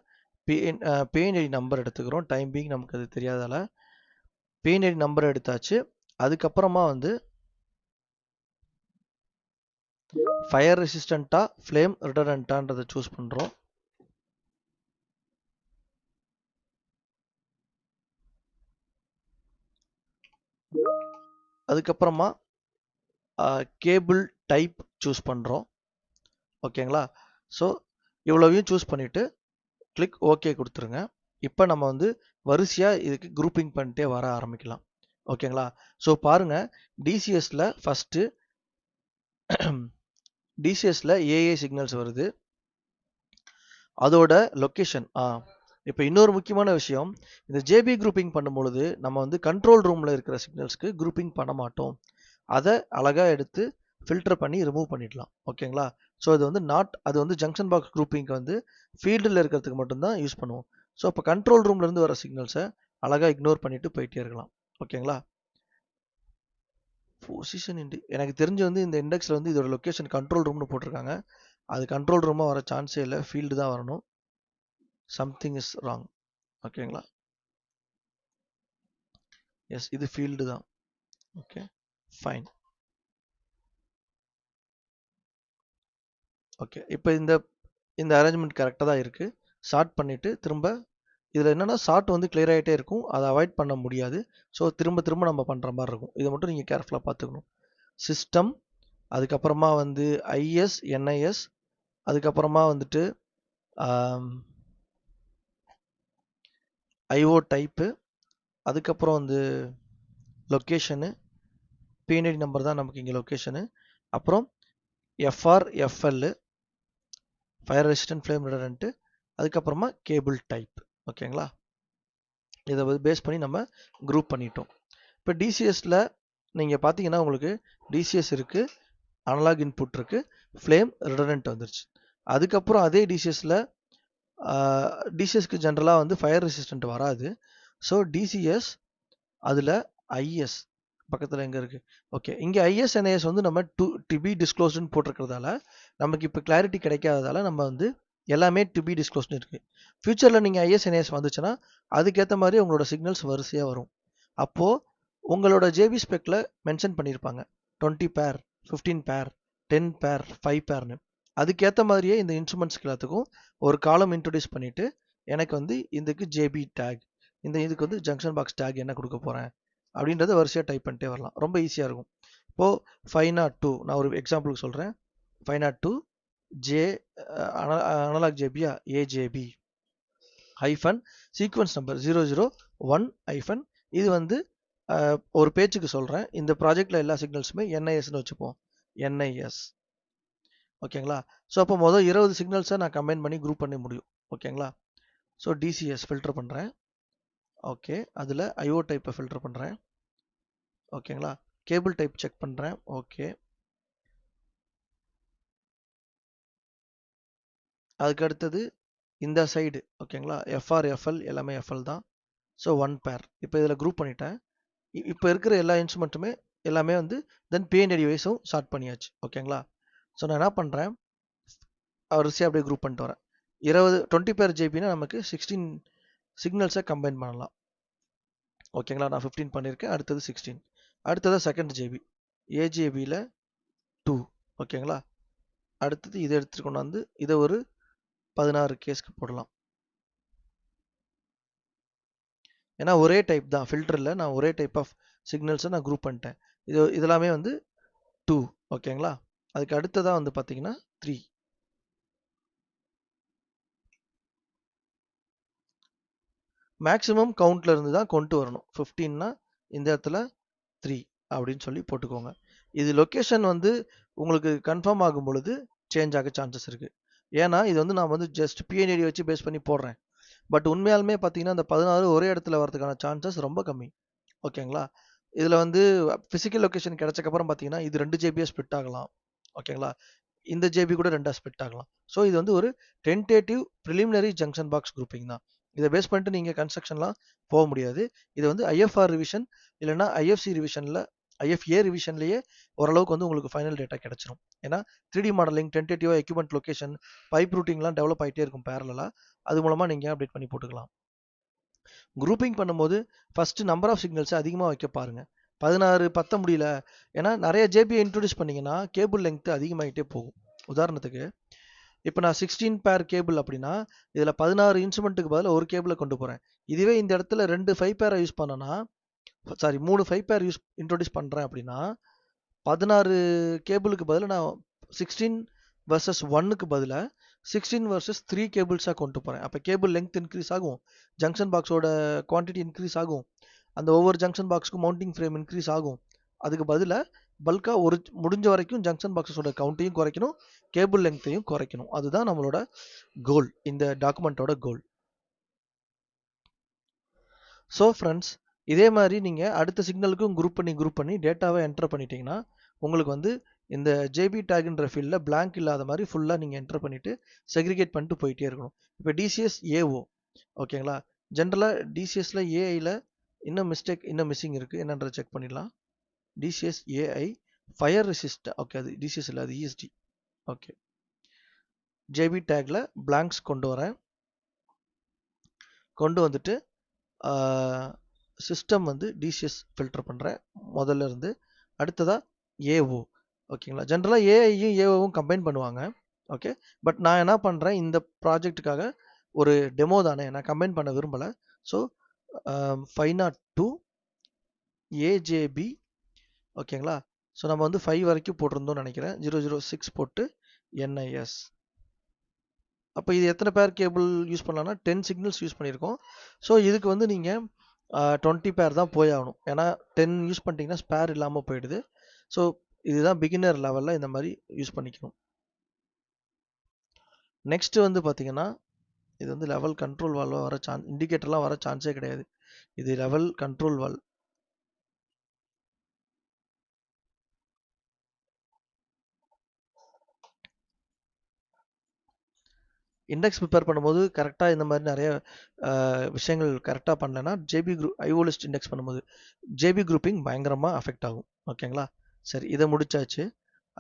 பிஎன்ஐடி நம்பர் எடுத்துக்கிறோம். டைம் பீங் நமக்கு அது தெரியாதால பிஎன்ஐடி நம்பர் எடுத்தாச்சு. அதுக்கப்புறமா வந்து ஃபயர் ரெசிஸ்டண்ட்டா ஃப்ளேம் ரிட்டர்டண்ட்டான்றதை சூஸ் பண்ணுறோம். அதுக்கப்புறமா கேபிள் டைப் சூஸ் பண்ணுறோம். ஓகேங்களா, ஸோ இவ்வளவையும் சூஸ் பண்ணிவிட்டு கிளிக் ஓகே கொடுத்துருங்க. இப்போ நம்ம வந்து வரிசையாக இதுக்கு குரூப்பிங் பண்ணிட்டே வர ஆரம்பிக்கலாம். ஓகேங்களா, ஸோ பாருங்கள், டிசிஎஸில் ஃபஸ்ட்டு டிசிஎஸில் ஏஏ சிக்னல்ஸ் வருது. அதோட லொக்கேஷன் இப்போ இன்னொரு முக்கியமான விஷயம், இந்த ஜேபி குரூப்பிங் பண்ணும்பொழுது நம்ம வந்து கண்ட்ரோல் ரூமில் இருக்கிற சிக்னல்ஸ்க்கு குரூப்பிங் பண்ண மாட்டோம். அதை அழகாக எடுத்து ஃபில்டர் பண்ணி ரிமூவ் பண்ணிடலாம். ஓகேங்களா, ஸோ இது வந்து அது வந்து ஜங்ஷன் பாக்ஸ் குரூப்பிங்க்கு வந்து ஃபீல்டில் இருக்கிறதுக்கு மட்டும்தான் யூஸ் பண்ணுவோம். ஸோ இப்போ கண்ட்ரோல் ரூம்லேருந்து வர சிக்னல்ஸை அழகாக இக்னோர் பண்ணிட்டு போயிட்டே இருக்கலாம். ஓகேங்களா, பொசிஷன் எனக்கு தெரிஞ்சு வந்து இந்த இண்டெக்ஸில் வந்து இதோட லொக்கேஷன் கண்ட்ரோல் ரூம்னு போட்டிருக்காங்க. அது கண்ட்ரோல் ரூமாக வர சான்ஸே இல்லை, ஃபீல்டு தான் வரணும். Something is wrong. ஓகேங்களா, எஸ், இது ஃபீல்டு தான். Okay, fine. ஓகே, இப்போ இந்த அரேஞ்ச்மெண்ட் கரெக்டாக தான் இருக்குது. ஷார்ட் பண்ணிவிட்டு திரும்ப இதில் என்னென்னா ஷார்ட் வந்து கிளியர் ஆகிட்டே இருக்கும், அதை அவாய்ட் பண்ண முடியாது. ஸோ திரும்ப திரும்ப நம்ம பண்ணுற மாதிரி இருக்கும். இதை மட்டும் நீங்கள் கேர்ஃபுல்லாக பார்த்துக்கணும். சிஸ்டம், அதுக்கப்புறமா வந்து ஐஎஸ் என்ஐஎஸ், அதுக்கப்புறமா வந்துட்டு ஐஓ டைப்பு, அதுக்கப்புறம் வந்து லொக்கேஷனு, பிஎன்ஐடி நம்பர் தான் நமக்கு இங்கே லொக்கேஷனு, அப்புறம் FR FL fire resistant flame retardant, அதுக்கப்புறமா கேபிள் டைப். ஓகேங்களா, இதை பேஸ் பண்ணி நம்ம குரூப் பண்ணிட்டோம். இப்போ டிசிஎஸில் நீங்கள் பார்த்தீங்கன்னா உங்களுக்கு டிசிஎஸ் இருக்குது, அனலாக் இன்புட் இருக்குது, ஃப்ளேம் ரிட்டர்டன்ட் வந்துருச்சு. அதுக்கப்புறம் அதே டிசிஎஸ்க்கு ஜென்ரலாக வந்து ஃபயர் ரெசிஸ்டன்ட் வராது. ஸோ டிசிஎஸ் அதில் ஐஎஸ் பக்கத்தில் எங்கே இருக்குது? ஓகே, இங்கே ஐஎஸ் என்ஐஎஸ் வந்து நம்ம டு பி டிஸ்க்ளோஸ்டுன்னு போட்டிருக்கிறதால நமக்கு இப்போ கிளாரிட்டி கிடைக்காததால நம்ம வந்து எல்லாமே டு பி டிஸ்க்ளோஸ்டுன்னு இருக்குது. ஃப்யூச்சரில் நீங்கள் ஐஎஸ் என்ஐஎஸ் வந்துச்சுன்னா அதுக்கேற்ற மாதிரி உங்களோட சிக்னல்ஸ் வரிசையாக வரும். அப்போது உங்களோட ஜேபி ஸ்பெக்கில் மென்ஷன் பண்ணியிருப்பாங்க 20 பேர், 15 பேர், 10 பேர், 5 பேர்னு. அதுக்கேற்ற மாதிரியே இந்த இன்ஸ்ட்ருமெண்ட்ஸ்க்கு எல்லாத்துக்கும் ஒரு காலம் இன்ட்ரடியூஸ் பண்ணிவிட்டு எனக்கு வந்து இதுக்கு ஜேபி டேக், இதுக்கு வந்து ஜங்ஷன் பாக்ஸ் டேக் என்ன கொடுக்க போகிறேன் அப்படின்றத வரிசையாக டைப் பண்ணிட்டே வரலாம். ரொம்ப ஈஸியாக இருக்கும். இப்போது 502 நான் ஒரு எக்ஸாம்பிளுக்கு சொல்கிறேன். 502 ஜே அனலாக் ஜேபியா AJB hyphen sequence number 001 hyphen, இது வந்து ஒரு பேஜுக்கு சொல்கிறேன். இந்த ப்ராஜெக்டில் எல்லா சிக்னல்ஸுமே என்ஐஎஸ்ன்னு வச்சுப்போம், என்ஐஎஸ். ஓகேங்களா, ஸோ அப்போ மொதல் 20 சிக்னல்ஸை நான் கம்பைன் பண்ணி குரூப் பண்ணி முடியும். ஓகேங்களா, ஸோ டிசிஎஸ் ஃபில்டர் பண்ணுறேன். ஓகே, அதில் ஐஓ டைப்பை ஃபில்டர் பண்ணுறேன். ஓகேங்களா, கேபிள் டைப் செக் பண்ணுறேன். ஓகே, அதுக்கு அடுத்தது இந்த சைடு. ஓகேங்களா, எஃப்ஆர் எஃப்எல் எல்லாமே எஃப்எல் தான். ஸோ 1 பேர். இப்போ இதில் குரூப் பண்ணிட்டேன். இப்போ இருக்கிற எல்லா இன்ஸ்ட்ருமெண்ட்டுமே எல்லாமே வந்து தென் பிஎன்ஐடி வைஸும் ஸ்டார்ட் பண்ணியாச்சு. ஓகேங்களா, ஸோ நான் என்ன பண்ணுறேன், வரிசையாக அப்படியே குரூப் பண்ணிட்டு வரேன். 20 பேர் ஜேபினா நமக்கு 16 சிக்னல்ஸை கம்பைன் பண்ணலாம். ஓகேங்களா, நான் 15 பண்ணியிருக்கேன், அடுத்தது 16. அடுத்தது செகண்ட் ஜேபி ஏஜேபியில் 2. ஓகேங்களா, அடுத்தது இதை எடுத்துகிட்டு கொண்டாந்து இதை ஒரு 16 கேஸ்க்கு போடலாம். ஏன்னா ஒரே டைப் தான் ஃபில்டரில், நான் ஒரே டைப் ஆஃப் சிக்னல்ஸை நான் குரூப் பண்ணிட்டேன். இதெல்லாமே வந்து 2. ஓகேங்களா, அதுக்கு அடுத்ததாக வந்து பார்த்தீங்கன்னா 3. மேக்ஸிமம் கவுண்ட்ல இருந்து தான் கொண்டு வரணும். 15னா இந்த இடத்துல 3 அப்படின்னு சொல்லி போட்டுக்கோங்க. இது லொக்கேஷன் வந்து உங்களுக்கு கன்ஃபார்ம் ஆகும் பொழுது சேஞ்ச் ஆக சான்சஸ் இருக்குது. ஏன்னா இது வந்து நான் வந்து ஜஸ்ட் பிஎன்ஐடி வச்சு பேஸ் பண்ணி போடுறேன். பட் உண்மையாலுமே பார்த்தீங்கன்னா அந்த 16 ஒரே இடத்துல வரதுக்கான சான்சஸ் ரொம்ப கம்மி. ஓகேங்களா, இதில் வந்து ஃபிசிக்கல் லொக்கேஷன் கிடைச்சக்கப்புறம் பார்த்தீங்கன்னா இது 2 ஜேபியாக ஸ்பிட் ஆகலாம். ஓகேங்களா, இந்த ஜேபி கூட 2 ஸ்பிட் ஆகலாம். ஸோ இது வந்து ஒரு tentative preliminary junction box grouping தான். இதை பேஸ் பண்ணிட்டு நீங்கள் கன்ஸ்ட்ரக்ஷன்லாம் போக முடியாது. இது வந்து ஐஎஃப்ஆர் ரிவிஷன் இல்லைன்னா ஐஎஃப்சி ரிவிஷனில் ஐஎஃப்ஏ ரிவிஷன்லேயே ஓரளவுக்கு வந்து உங்களுக்கு ஃபைனல் டேட்டா கிடைச்சிரும். ஏன்னா 3D மாடலிங், டென்டேட்டிவாக எக்யூப்மெண்ட் லொகேஷன், பைப் ரூட்டிங்லாம் டெவலப் ஆகிட்டே இருக்கும் பேரலாக. அது மூலமாக நீங்கள் அப்டேட் பண்ணி போட்டுக்கலாம். குரூப்பிங் பண்ணும்போது ஃபஸ்ட்டு நம்பர் ஆஃப் சிக்னல்ஸை அதிகமாக வைக்க பாருங்கள். 16 10 முடியல, ஏன்னா நிறைய ஜேபியை இன்ட்ரடியூஸ் பண்ணிங்கன்னா கேபிள் லெங்க்த்து அதிகமாகிட்டே போகும். உதாரணத்துக்கு இப்போ நான் 16 பேர் கேபிள் அப்படின்னா இதில் 16 இன்ஸ்ட்ருமெண்ட்டுக்கு பதிலாக ஒரு கேபிளை கொண்டு போகிறேன். இதுவே இந்த இடத்துல 2 5 பேரை யூஸ் பண்ணனா, சாரி 3 5 பேர் இன்ட்ரடியூஸ் பண்ணுறேன் அப்படின்னா 16 கேபிளுக்கு பதிலாக நான் 16 வர்சஸ் 1க்கு பதிலாக 16 வர்சஸ் 3 கேபிள்ஸாக கொண்டு போகிறேன். அப்போ கேபிள் லெங்த் இன்க்ரீஸ் ஆகும், ஜங்ஷன் பாக்ஸோட குவான்டிட்டி இன்க்ரீஸ் ஆகும், அந்த ஒவ்வொரு ஜங்ஷன் பாக்ஸுக்கும் மவுண்டிங் ஃப்ரேம் இன்க்ரீஸ் ஆகும். அதுக்கு பதிலாக பல்காக ஒரு முடிஞ்ச வரைக்கும் ஜங்ஷன் பாக்ஸஸோட கவுண்ட்டையும் குறைக்கணும், கேபிள் லெங்த்தையும் குறைக்கணும். அதுதான் நம்மளோட கோல், இந்த டாக்குமெண்ட்டோட கோல். ஸோ ஃப்ரெண்ட்ஸ், இதே மாதிரி நீங்கள் அடுத்த சிக்னலுக்கும் குரூப் பண்ணி டேட்டாவை என்டர் பண்ணிட்டீங்கன்னா உங்களுக்கு வந்து இந்த ஜேபி டேக்ன்ற ஃபீல்டில் பிளாங்க் இல்லாத மாதிரி ஃபுல்லாக நீங்கள் என்டர் பண்ணிவிட்டு செக்ரிகேட் பண்ணிட்டு போயிட்டே இருக்கணும். இப்போ டிசிஎஸ் ஏஓ ஓகேங்களா. ஜென்ரலாக டிசிஎஸில் ஏஐயில் இன்னும் மிஸ்ஸிங் இருக்குது, என்னன்றதை செக் பண்ணிடலாம். DCS AI fire resist, okay அது டிசிஎஸ் இல்லை, அது இஎஸ்டி. ஓகே, ஜேபி டேக்கில் பிளாங்க்ஸ் கொண்டு வரேன். கொண்டு வந்துட்டு சிஸ்டம் வந்து டிசிஎஸ் ஃபில்டர் பண்ணுறேன் முதல்ல இருந்து. அடுத்ததாக ஏஓ, ஓகேங்களா. ஜென்ரலாக ஏஐயும் ஏஓவும் கம்பைன் பண்ணுவாங்க, ஓகே. பட் நான் என்ன பண்ணுறேன், இந்த ப்ராஜெக்ட்டுக்காக ஒரு டெமோ தானே, நான் கம்பைன் பண்ண விரும்பலை. ஸோ 502 ஏஜேபி, ஓகேங்களா. ஸோ நம்ம வந்து 5 வரைக்கும் போட்டிருந்தோம்னு நினைக்கிறேன். 006 போட்டு என்ஐஎஸ். அப்போ இது எத்தனை பேர் கேபிள் யூஸ் பண்ணலாம்னா 10 சிக்னல்ஸ் யூஸ் பண்ணியிருக்கோம். ஸோ இதுக்கு வந்து நீங்கள் 20 பேர் தான் போய் ஆகணும், ஏன்னா 10 யூஸ் பண்ணிட்டீங்கன்னா ஸ்பேர் இல்லாமல் போயிடுது. ஸோ இதுதான் பிகினர் லெவலில் இந்த மாதிரி யூஸ் பண்ணிக்கணும். நெக்ஸ்ட் வந்து பார்த்தீங்கன்னா இது வந்து லெவல் கண்ட்ரோல் வால்வாக வர இண்டிகேட்டர்லாம் வர சான்ஸே கிடையாது. இது level control valve. Index prepare பண்ணும்போது கரெக்டாக இந்த மாதிரி நிறைய விஷயங்கள் கரெக்டாக பண்ணலைன்னா ஜேபி ஐஓ லிஸ்ட் இண்டெக்ஸ் பண்ணும்போது ஜேபி குரூப்பிங் பயங்கரமாக அஃபெக்ட் ஆகும், ஓகேங்களா. சரி, இதை முடிச்சாச்சு.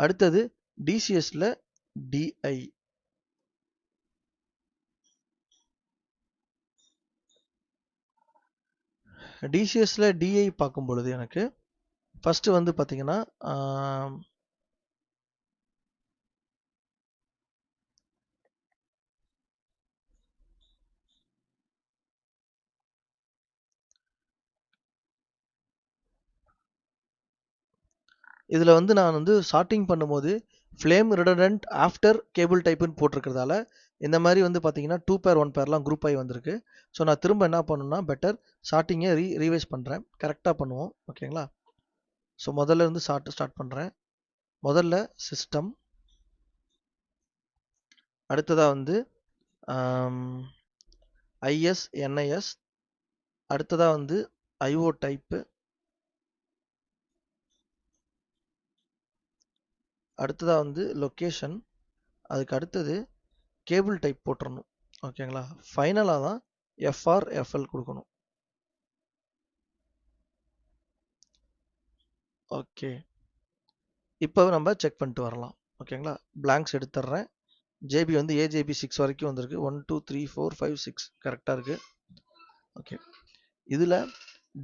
அடுத்தது டிசிஎஸில் டிஐ. டிசிஎஸில் டிஐ பார்க்கும் பொழுது எனக்கு ஃபஸ்ட்டு வந்து பார்த்தீங்கன்னா இதில் வந்து நான் வந்து சார்ட்டிங் பண்ணும்போது ஃப்ளேம் ரிடண்டன்ட் ஆஃப்டர் கேபிள் டைப்புன்னு போட்டிருக்கிறதால இந்த மாதிரி வந்து பார்த்தீங்கன்னா 2 பேர் 1 பேர்லாம் குரூப் ஆகி வந்திருக்கு. ஸோ நான் திரும்ப என்ன பண்ணணும்னா பெட்டர் சார்ட்டிங்கை ரீவைஸ் பண்ணுறேன், கரெக்டாக பண்ணுவோம், ஓகேங்களா. ஸோ முதல்ல இருந்து ஸ்டார்ட் பண்ணுறேன். முதல்ல சிஸ்டம், அடுத்ததாக வந்து ஐஎஸ் என்ஐஎஸ், அடுத்ததாக வந்து ஐஓ டைப்பு, அடுத்ததாக வந்து லொக்கேஷன், அதுக்கு அடுத்தது கேபிள் டைப் போட்டுறணும், ஓகேங்களா. ஃபைனலாக தான் எஃப்ஆர் எஃப்எல் கொடுக்கணும். ஓகே, இப்போ நம்ம செக் பண்ணிட்டு வரலாம், ஓகேங்களா. பிளாங்க்ஸ் எடுத்துடுறேன். ஜேபி வந்து ஏஜேபி 6 வரைக்கும் வந்திருக்கு. 1 2 3 4 5 6 கரெக்டாக இருக்குது. ஓகே, இதில்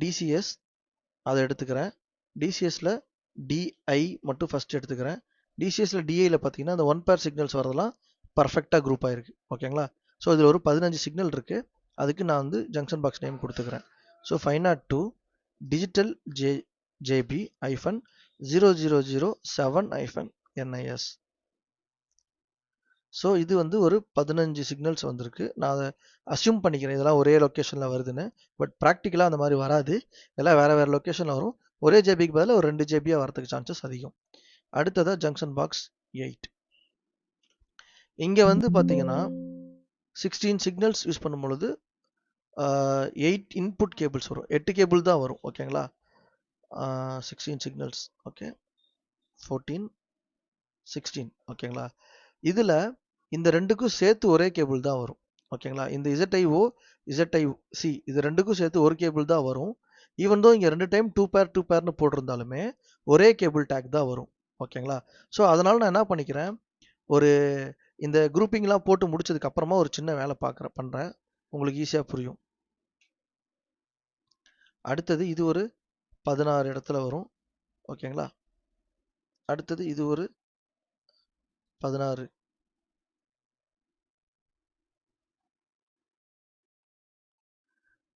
டிசிஎஸ் அதை எடுத்துக்கிறேன். டிசிஎஸில் டிஐ மட்டும் ஃபஸ்ட் எடுத்துக்கிறேன். டிசிஎஸில் டிஐயில் பார்த்தீங்கன்னா அந்த 1 பேர் சிக்னல்ஸ் வரதெல்லாம் பர்ஃபெக்டாக குரூப் ஆகிருக்கு, ஓகேங்களா. ஸோ இதில் ஒரு 15 சிக்னல் இருக்குது. அதுக்கு நான் வந்து ஜங்ஷன் பாக்ஸ் நேம் கொடுத்துக்கிறேன். ஸோ 502 டிஜிட்டல் ஜேபி ஐஃபன் 0007 ஐஃபன் என்ஐஎஸ். ஸோ இது வந்து ஒரு 15 சிக்னல்ஸ் வந்திருக்கு. நான் அதை அசியூம் பண்ணிக்கிறேன் இதெல்லாம் ஒரே லொக்கேஷனில் வருதுன்னு. பட் ப்ராக்டிக்கலாக அந்த மாதிரி வராது, இதெல்லாம் வேறு வேறு லொக்கேஷனில் வரும். ஒரே ஜேபிக்கு பதிலாக ஒரு 2 ஜேபியாக வரதுக்கு சான்சஸ் அதிகம். அடுத்ததாக ஜங்ஷன் பாக்ஸ் 8. இங்கே வந்து பார்த்தீங்கன்னா 16 சிக்னல்ஸ் யூஸ் பண்ணும் பொழுது 8 இன்புட் கேபிள்ஸ் வரும், 8 கேபிள் தான் வரும், ஓகேங்களா. 16 சிக்னல்ஸ், ஓகே, 14 16, ஓகேங்களா. இதில் இந்த ரெண்டுக்கும் சேர்த்து ஒரே கேபிள் தான் வரும், ஓகேங்களா. இந்த ZIO ZIC இது ரெண்டுக்கும் சேர்த்து ஒரு கேபிள் தான் வரும். ஈவன் தோ இங்கே 2 டைம் 2 பேர் 2 பேர்னு போட்டிருந்தாலுமே ஒரே கேபிள் டேக் தான் வரும். ஓகேங்களா? ஸோ அதனால நான் என்ன பண்ணிக்கிறேன், ஒரு இந்த குரூப்பிங்லாம் போட்டு முடிச்சதுக்கு அப்புறமா ஒரு சின்ன வேலை பண்றேன். உங்களுக்கு ஈஸியாக புரியும். அடுத்தது இது ஒரு 16 இடத்துல வரும். ஓகேங்களா? அடுத்தது இது ஒரு 16.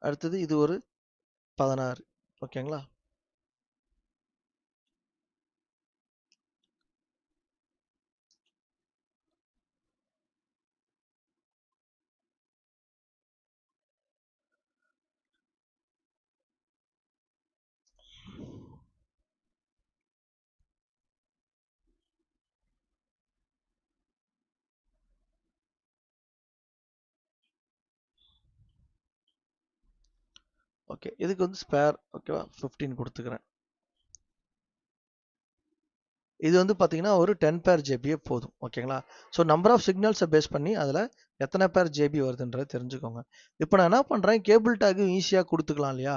அடுத்தது இது ஒரு 16. ஓகேங்களா? ஓகே, இதுக்கு வந்து ஸ்பேர் ஓகேவா 15 கொடுத்துக்கிறேன். இது வந்து பார்த்தீங்கன்னா ஒரு 10 பேர் ஜேபியே போதும். ஓகேங்களா? ஸோ நம்பர் ஆஃப் சிக்னல்ஸை பேஸ் பண்ணி அதில் எத்தனை பேர் ஜேபி வருதுன்றதை தெரிஞ்சுக்கோங்க. இப்போ நான் என்ன பண்ணுறேன், கேபிள் டேக்கும் ஈஸியாக கொடுத்துக்கலாம் இல்லையா?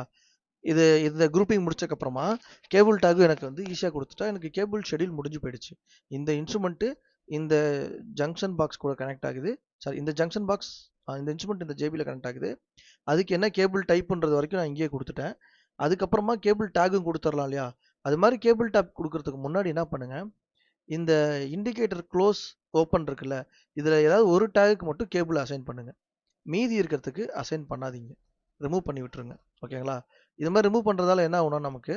இந்த குரூப்பிங் முடிச்சக்கப்புறமா கேபிள் டேக்கும் எனக்கு வந்து ஈஸியாக கொடுத்துட்டா எனக்கு கேபிள் ஷெடியூல் முடிஞ்சு போயிடுச்சு. இந்த இன்ஸ்ட்ருமெண்ட்டு இந்த ஜங்ஷன் பாக்ஸ் கூட கனெக்ட் ஆகுது. சாரி, இந்த ஜங்ஷன் பாக்ஸ் இந்த இன்ஸ்ட்ருமெண்ட் இந்த ஜேபியில் கனெக்ட் ஆகுது. அதுக்கு என்ன கேபிள் டைப்புன்றது வரைக்கும் நான் இங்கேயே கொடுத்துட்டேன். அதுக்கப்புறமா கேபிள் டேகும் கொடுத்துடலாம் இல்லையா? அது மாதிரி கேபிள் டேக் கொடுக்கறதுக்கு முன்னாடி என்ன பண்ணுங்க, இந்த இண்டிகேட்டர் க்ளோஸ் ஓப்பன் இருக்குல்ல, இதில் ஏதாவது ஒரு டேகுக்கு மட்டும் கேபிள் அசைன் பண்ணுங்க. மீதி இருக்கிறதுக்கு அசைன் பண்ணாதீங்க, ரிமூவ் பண்ணி விட்டுருங்க. ஓகேங்களா? இது மாதிரி ரிமூவ் பண்ணுறதால என்ன ஆகும்னா, நமக்கு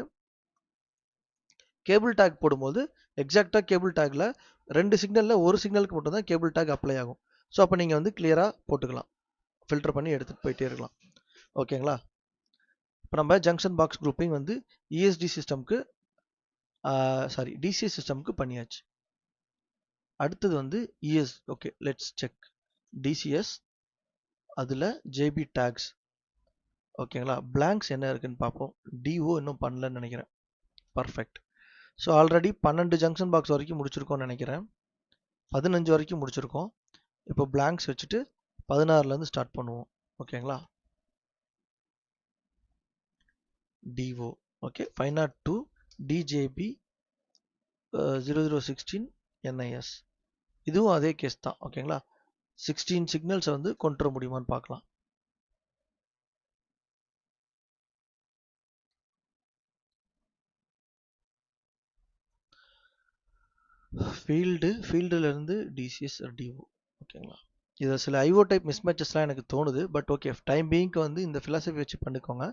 கேபிள் டேக் போடும்போது எக்ஸாக்டாக கேபிள் டேக்கில் 2 சிக்னலில் ஒரு சிக்னலுக்கு மட்டும் தான் கேபிள் டேக் அப்ளை ஆகும். ஸோ அப்போ நீங்கள் வந்து கிளியராக போட்டுக்கலாம், ஃபில்டர் பண்ணி எடுத்துகிட்டு போயிட்டே இருக்கலாம். ஓகேங்களா? இப்போ நம்ம ஜங்ஷன் பாக்ஸ் குரூப்பிங் வந்து இஎஸ்டி சிஸ்டம்க்கு சாரி டிசிஎஸ் சிஸ்டம்க்கு பண்ணியாச்சு. அடுத்தது வந்து ES. Okay, let's check DCS. அதில் ஜேபி டேக்ஸ். ஓகேங்களா? பிளாங்க்ஸ் என்ன இருக்குன்னு பார்ப்போம். டிஓ இன்னும் பண்ணலன்னு நினைக்கிறேன். Perfect. So already 12 junction box வரைக்கும் முடிச்சிருக்கோம்னு நினைக்கிறேன். 15 வரைக்கும் முடிச்சிருக்கோம். இப்போ பிளாங்க்ஸ் வச்சுட்டு 16லேருந்து ஸ்டார்ட் பண்ணுவோம். ஓகேங்களா? டிஓ. Okay, 502 டிஜேபி 0016 NIS. இதுவும் அதே கேஸ் தான். ஓகேங்களா? 16 சிக்னல்ஸை வந்து கொண்டு வர முடியுமான்னு பார்க்கலாம். ஃபீல்டுலேருந்து டிசிஎஸ் டிஓ. ஓகேங்களா? இதில் சில ஐஓ டைப் மிஸ்மேச்சஸ்லாம் எனக்கு தோணுது. பட் ஓகே, டைம் பீயிங்க்கு வந்து இந்த ஃபிலாசபி வச்சு பண்ணிக்கோங்க.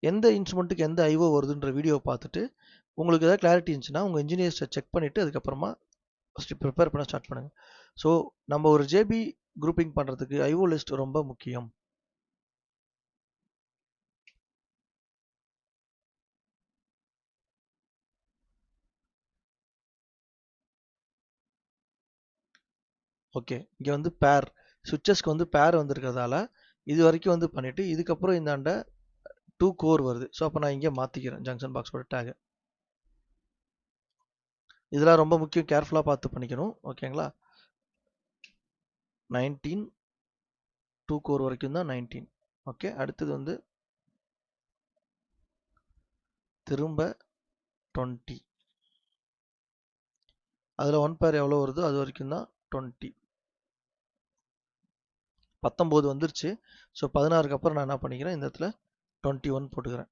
எந்த இன்ஸ்ட்ருமெண்ட்டுக்கு எந்த ஐஓ வருதுன்ற வீடியோ பார்த்துட்டு உங்களுக்கு ஏதாவது கிளாரிட்டி இருந்துச்சுன்னா உங்கள் இன்ஜினியர்ஸை செக் பண்ணிவிட்டு அதுக்கப்புறமா ஃபஸ்ட்டு ப்ரிப்பேர் பண்ண ஸ்டார்ட் பண்ணுங்கள். ஸோ நம்ம ஒரு ஜேபி குரூப்பிங் பண்ணுறதுக்கு ஐஓ லிஸ்ட் ரொம்ப முக்கியம். ஓகே, இங்கே வந்து பேர் சுவிட்சஸ்க்கு வந்து பேர் வந்திருக்கிறதால இது வரைக்கும் வந்து பண்ணிவிட்டு இதுக்கப்புறம் இந்தாண்ட 2 கோர் வருது. ஸோ அப்போ நான் இங்கே மாற்றிக்கிறேன் ஜங்ஷன் பாக்ஸோட டேக். இதெல்லாம் ரொம்ப முக்கியம், கேர்ஃபுல்லாக பார்த்து பண்ணிக்கணும். ஓகேங்களா? 19 2 கோர் வரைக்கும் தான் 19. ஓகே, அடுத்தது வந்து திரும்ப 20. அதில் 1 பேர் எவ்வளோ வருதோ அது வரைக்கும் தான் 20. 19 வந்துருச்சு. ஸோ 16க்கு அப்புறம் நான் என்ன பண்ணிக்கிறேன், இந்த இடத்துல 21 போட்டுக்கிறேன்.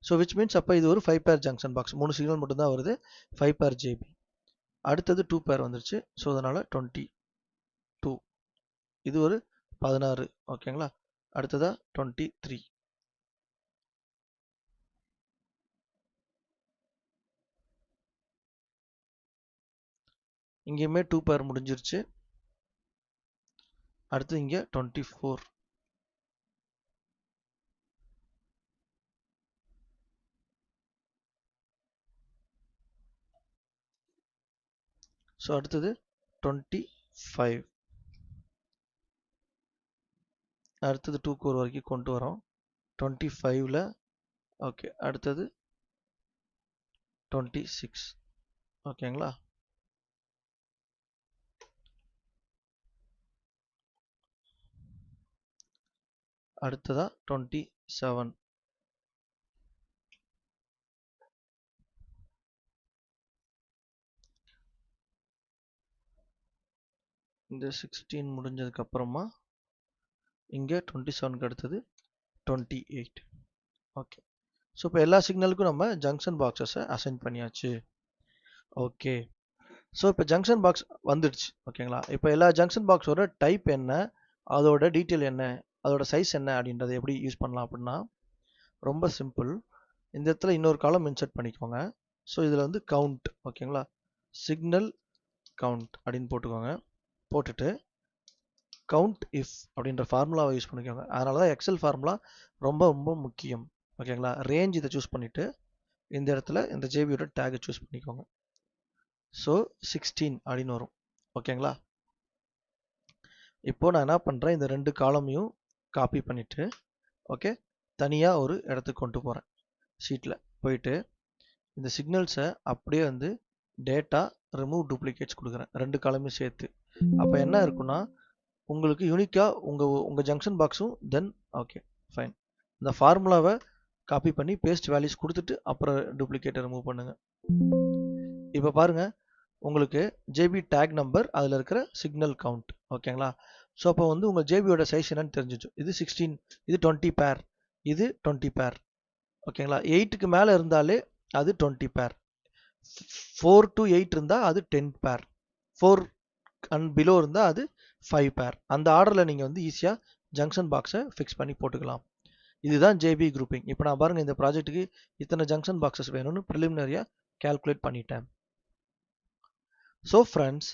ஸோ விச் மீன்ஸ் அப்போ இது ஒரு 5 பேர் ஜங்ஷன் பாக்ஸ். 3 சிக்னல் மட்டும்தான் வருது. 5 பேர் ஜேபி. அடுத்தது 2 பேர் வந்துருச்சு. ஸோ அதனால் 22. இது ஒரு 16. ஓகேங்களா? அடுத்ததா 23. இங்கேயுமே 2 பேர் முடிஞ்சிருச்சு. அடுத்து இங்கே 24. ஸோ அடுத்தது 25. அடுத்தது 2 கோர் வரைக்கும் கொண்டு வரோம். 25ல் ஓகே, அடுத்தது 26. ஓகேங்களா? அடுத்ததா 27. இந்த 16 முடிஞ்சதுக்கு அப்புறமா இங்கே 27க்கு அடுத்தது 28. ஓகே. ஸோ இப்போ எல்லா சிக்னலுக்கும் நம்ம ஜங்ஷன் பாக்ஸஸை அசைன் பண்ணியாச்சு. ஓகே. ஸோ இப்போ ஜங்ஷன் பாக்ஸ் வந்துடுச்சு. ஓகேங்களா. இப்போ எல்லா ஜங்ஷன் பாக்ஸோட டைப் என்ன, அதோட டீட்டெயில் என்ன, அதோட சைஸ் என்ன அப்படின்றத எப்படி யூஸ் பண்ணலாம் அப்படின்னா ரொம்ப சிம்பிள். இந்த இடத்துல இன்னொரு காலம் இன்சர்ட் பண்ணிக்கோங்க. ஸோ இதில் வந்து கவுண்ட். ஓகேங்களா. சிக்னல் கவுண்ட் அப்படின்னு போட்டுக்கோங்க. போட்டுட்டு கவுண்ட் இஃப் அப்படின்ற ஃபார்முலாவை யூஸ் பண்ணிக்கோங்க. அதனால தான் எக்ஸல் ஃபார்முலா ரொம்ப ரொம்ப முக்கியம். ஓகேங்களா. ரேஞ்ச் இதை சூஸ் பண்ணிவிட்டு இந்த இடத்துல இந்த ஜேபியோட டேகை சூஸ் பண்ணிக்கோங்க. ஸோ 16 அப்படின்னு வரும். ஓகேங்களா. இப்போ நான் என்ன பண்ணுறேன், இந்த 2 காலமையும் காப்பி பண்ணிவிட்டு ஓகே தனியாக ஒரு இடத்துக்கு கொண்டு போகிறேன். ஷீட்டில் போயிட்டு இந்த சிக்னல்ஸை அப்படியே வந்து டேட்டா ரிமூவ் டூப்ளிகேட்ஸ் கொடுக்குறேன் 2 காலமையும் சேர்த்து. அப்போ என்ன இருக்குன்னா உங்களுக்கு யூனிக்காக உங்கள் ஜங்ஷன் பாக்ஸும் தென் ஓகே ஃபைன். இந்த ஃபார்முலாவை காப்பி பண்ணி பேஸ்ட் வேல்யூஸ் கொடுத்துட்டு அப்புறம் டூப்ளிகேட்டை ரிமூவ் பண்ணுங்கள். இப்போ பாருங்கள் உங்களுக்கு ஜேபி டேக் நம்பர் அதில் இருக்கிற சிக்னல் கவுண்ட். ஓகேங்களா. ஸோ அப்போ வந்து உங்கள் ஜேபியோட சைஸ் என்னன்னு தெரிஞ்சிச்சு. இது 16, இது 20 பேர், இது 20 பேர். ஓகேங்களா. 8க்கு மேலே இருந்தாலே அது 20 பேர். 4 to 8 இருந்தால் அது 10 பேர். 4 அண்ட் பிலோ இருந்தால் அது 5 பேர். அந்த ஆர்டரில் நீங்கள் வந்து ஈஸியாக ஜங்ஷன் பாக்ஸை ஃபிக்ஸ் பண்ணி போட்டுக்கலாம். இதுதான் ஜேபி குரூப்பிங். இப்போ நான் பாருங்கள் இந்த ப்ராஜெக்ட்டுக்கு இத்தனை ஜங்ஷன் பாக்ஸஸ் வேணும்னு ப்ரிலிமினரியாக கேல்குலேட் பண்ணிட்டேன். ஸோ ஃப்ரெண்ட்ஸ்,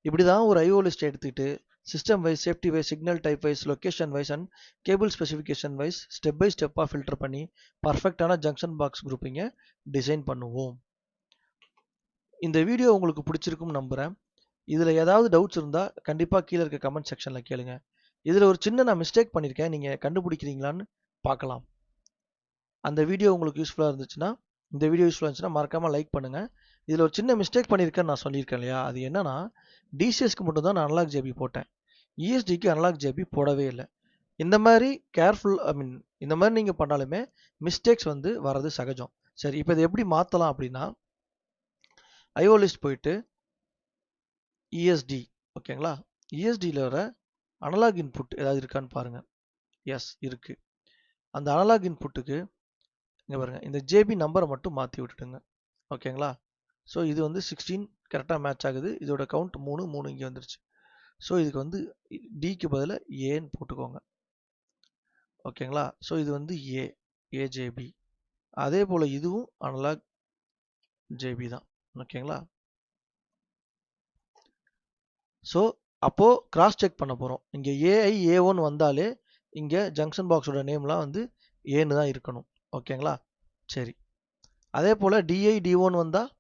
இப்படி தான் ஒரு ஐஓ லிஸ்ட் எடுத்துக்கிட்டு system wise, safety wise, signal type wise, location wise and cable specification wise step by ஸ்டெப்பாக ஃபில்டர் பண்ணி பர்ஃபெக்டான ஜங்ஷன் பாக்ஸ் குரூப்பிங்கை டிசைன் பண்ணுவோம். இந்த வீடியோ உங்களுக்கு பிடிச்சிருக்கும்னு நம்புகிறேன். இதில் ஏதாவது டவுட்ஸ் இருந்தால் கண்டிப்பாக கீழே இருக்க கமெண்ட் செக்ஷனில் கேளுங்க. இதில் ஒரு சின்ன நான் மிஸ்டேக் பண்ணியிருக்கேன், நீங்கள் கண்டுபிடிக்கிறீங்களான்னு பார்க்கலாம். அந்த வீடியோ உங்களுக்கு யூஸ்ஃபுல்லாக இருந்துச்சுன்னா, இந்த வீடியோ யூஸ்ஃபுல்லாக இருந்துச்சுன்னா மறக்காமல் லைக் பண்ணுங்கள். இதில் ஒரு சின்ன மிஸ்டேக் பண்ணியிருக்கேன்னு நான் சொல்லியிருக்கேன் இல்லையா, அது என்னன்னா டிசிஎஸ்க்கு மட்டும் தான் நான் அனலாக் ஜேபி போட்டேன், இஎஸ்டிக்கு அனலாக் ஜேபி போடவே இல்லை. இந்த மாதிரி கேர்ஃபுல் இந்த மாதிரி நீங்கள் பண்ணாலுமே மிஸ்டேக்ஸ் வந்து வர்றது சகஜம். சரி, இப்போ இதை எப்படி மாற்றலாம் அப்படின்னா ஐஓ லிஸ்ட் போயிட்டு இஎஸ்டி. ஓகேங்களா. இஎஸ்டியில் வர அனலாக் இன்புட் ஏதாவது இருக்கான்னு பாருங்கள். எஸ் இருக்குது. அந்த அனலாக் இன்புட்டுக்கு இங்கே பாருங்கள், இந்த ஜேபி நம்பரை மட்டும் மாற்றி விட்டுடுங்க. ஓகேங்களா. ஸோ இது வந்து 16 கரெக்டாக மேட்ச் ஆகுது. இதோட கவுண்ட் 3 இங்கே வந்துருச்சு. ஸோ இதுக்கு வந்து டிக்கு பதிலாக ஏன்னு போட்டுக்கோங்க. ஓகேங்களா. ஸோ இது வந்து ஏஜேபி. அதே போல் இதுவும் அனலாக் ஜேபி தான். ஓகேங்களா. ஸோ அப்போது கிராஸ் செக் பண்ண போகிறோம். இங்கே ஏஐ A1 வந்தாலே இங்கே ஜங்ஷன் பாக்ஸோட நேம்லாம் வந்து ஏன்னு தான் இருக்கணும். ஓகேங்களா. சரி, அதே போல் டிஐ D1 வந்தால்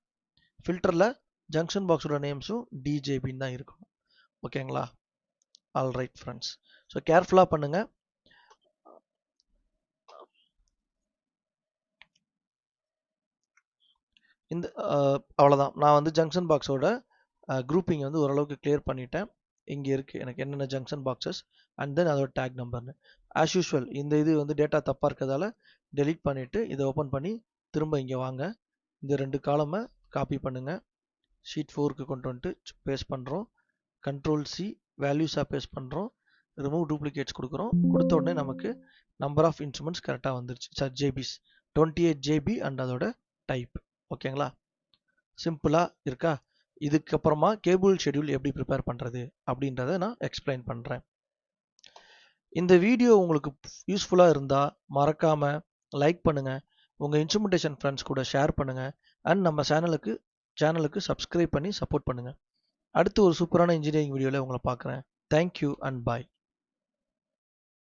ஃபில்டரில் ஜங்ஷன் பாக்ஸோட நேம்ஸும் டிஜேபின்னு தான் இருக்கணும். ஓகேங்களா. All right friends. ஸோ கேர்ஃபுல்லாக பண்ணுங்கள். இந்த அவ்வளோதான். நான் வந்து ஜங்ஷன் பாக்ஸோட குரூப்பிங் வந்து ஓரளவுக்கு கிளியர் பண்ணிட்டேன். இங்கே இருக்குது எனக்கு என்னென்ன ஜங்ஷன் பாக்ஸஸ் அண்ட் தென் அதோட டேக் நம்பர்னு. ஆஸ் யூஷுவல் இந்த இது வந்து டேட்டா தப்பாக இருக்கிறதால டெலீட் பண்ணிவிட்டு இதை ஓப்பன் பண்ணி திரும்ப இங்கே வாங்க. இந்த 2 காலமை காப்பி பண்ணுங்கள். ஷீட் 4க்கு கொண்டு வந்துட்டு பேஸ்ட் பண்ணுறோம். Ctrl+C வேல்யூஸாக பேஸ்ட் பண்ணுறோம். ரிமூவ் டூப்ளிகேட்ஸ் கொடுக்குறோம். கொடுத்த உடனே நமக்கு நம்பர் ஆஃப் இன்ஸ்ட்ருமெண்ட்ஸ் கரெக்டாக வந்துருச்சு. சார் ஜேபிஸ் 28 ஜேபி அண்ட் அதோட டைப். ஓகேங்களா. சிம்பிளாக இருக்கா. இதுக்கப்புறமா கேபிள் ஷெட்யூல் எப்படி ப்ரிப்பேர் பண்ணுறது அப்படின்றத நான் எக்ஸ்பிளைன் பண்ணுறேன். இந்த வீடியோ உங்களுக்கு யூஸ்ஃபுல்லாக இருந்தால் மறக்காமல் லைக் பண்ணுங்கள், உங்கள் இன்ஸ்ட்ருமெண்டேஷன் ஃப்ரெண்ட்ஸ் கூட ஷேர் பண்ணுங்கள் அண்ட் நம்ம சேனலுக்கு சப்ஸ்கிரைப் பண்ணி சப்போர்ட் பண்ணுங்கள். அடுத்து ஒரு சூப்பரான இன்ஜினியரிங் வீடியோவில் உங்களை பார்க்குறேன். Thank you and bye.